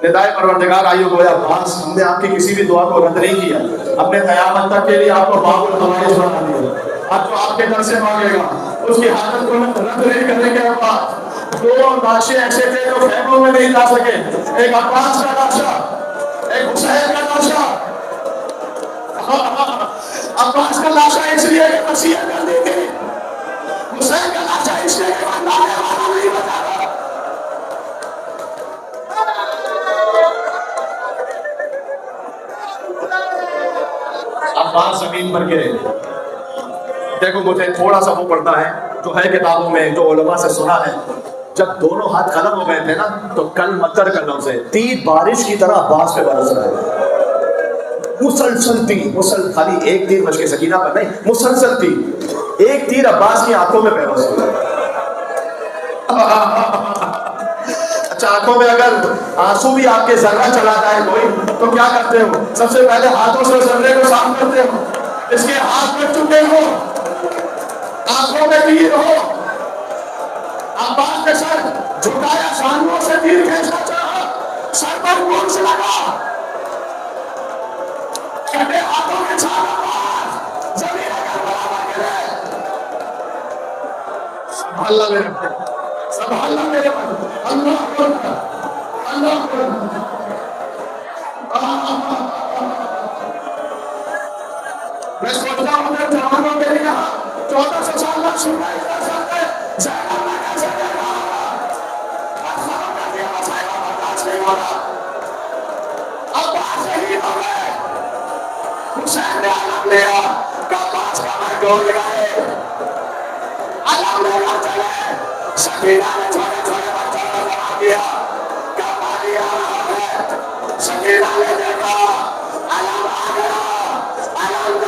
ندائے پروردگار آئیو گویا عباس ہم نے آپ کی کسی بھی دعا کو رد نہیں کیا اپنے قیامت تک کے لیے آپ کو باب الحوائج بنا دیا اب جو آپ کے در سے مانگے گا اس کی حالت کو رد نہیں کرنے کے بعد دو لاشیں ایسے تھے جو خیموں میں نہیں جا سکے ایک عباس کا لاشا ایک حسین کا لاشا عباس کا لاشا اس لیے کہ مسیح کر دی تھی حسین کا لاشا اس لیے کہ بندانے والا نہیں بتا رہا عباس زمین پر گرے دیکھو مجھے تھوڑا سا وہ پڑھتا ہے جو ہے کتابوں میں جو علماء سے سنا ہے جب دونوں ہاتھ قلم ہو گئے تھے نا تو کل مطر کا لفظ ہے تیر بارش کی طرح عباس پہ برس رہا ہے مسلسل تیر مسلسل خالی ایک تیر مشق سکینہ پر نہیں مسلسل تیر ایک تیر عباس کی آنکھوں میں پیوست ہوا اچھا آنکھوں میں اگر آنسو بھی آپ کے ذرہ چلا جائے کوئی تو کیا کرتے ہو سب سے پہلے ہاتھوں سے ذرے کو صاف کرتے ہو اس کے ہاتھ میں چکے ہو آنکھوں میں تیر ہو عباس نے سر جھکایا شانوں سے تیر کھینچنا چاہا سر پر گونج لگا کہتے ہاتھوں میں چھالا عباس زمین اگر برابر گرے سبحاللہ میرے سبحاللہ میرے اللہ اکبر اللہ اکبر میں سوچتا ہوں کہ جوانوں کے لیے 14 سال تک سننا ہی کر سکتے زینب میں کیسے دے رہا خرم کر دیا مسائلہ برداشت نہیں ہونا عباس شہید ہو گئے حسین نے علم لیا کہ عباس کا میں گول گئے علم لے کر چلے سکینہ نے چھوٹے چھوٹے بچوں کو بنا دیا کہ پانی آ رہا ہے سکینہ نے دیکھا علم آ گیا علم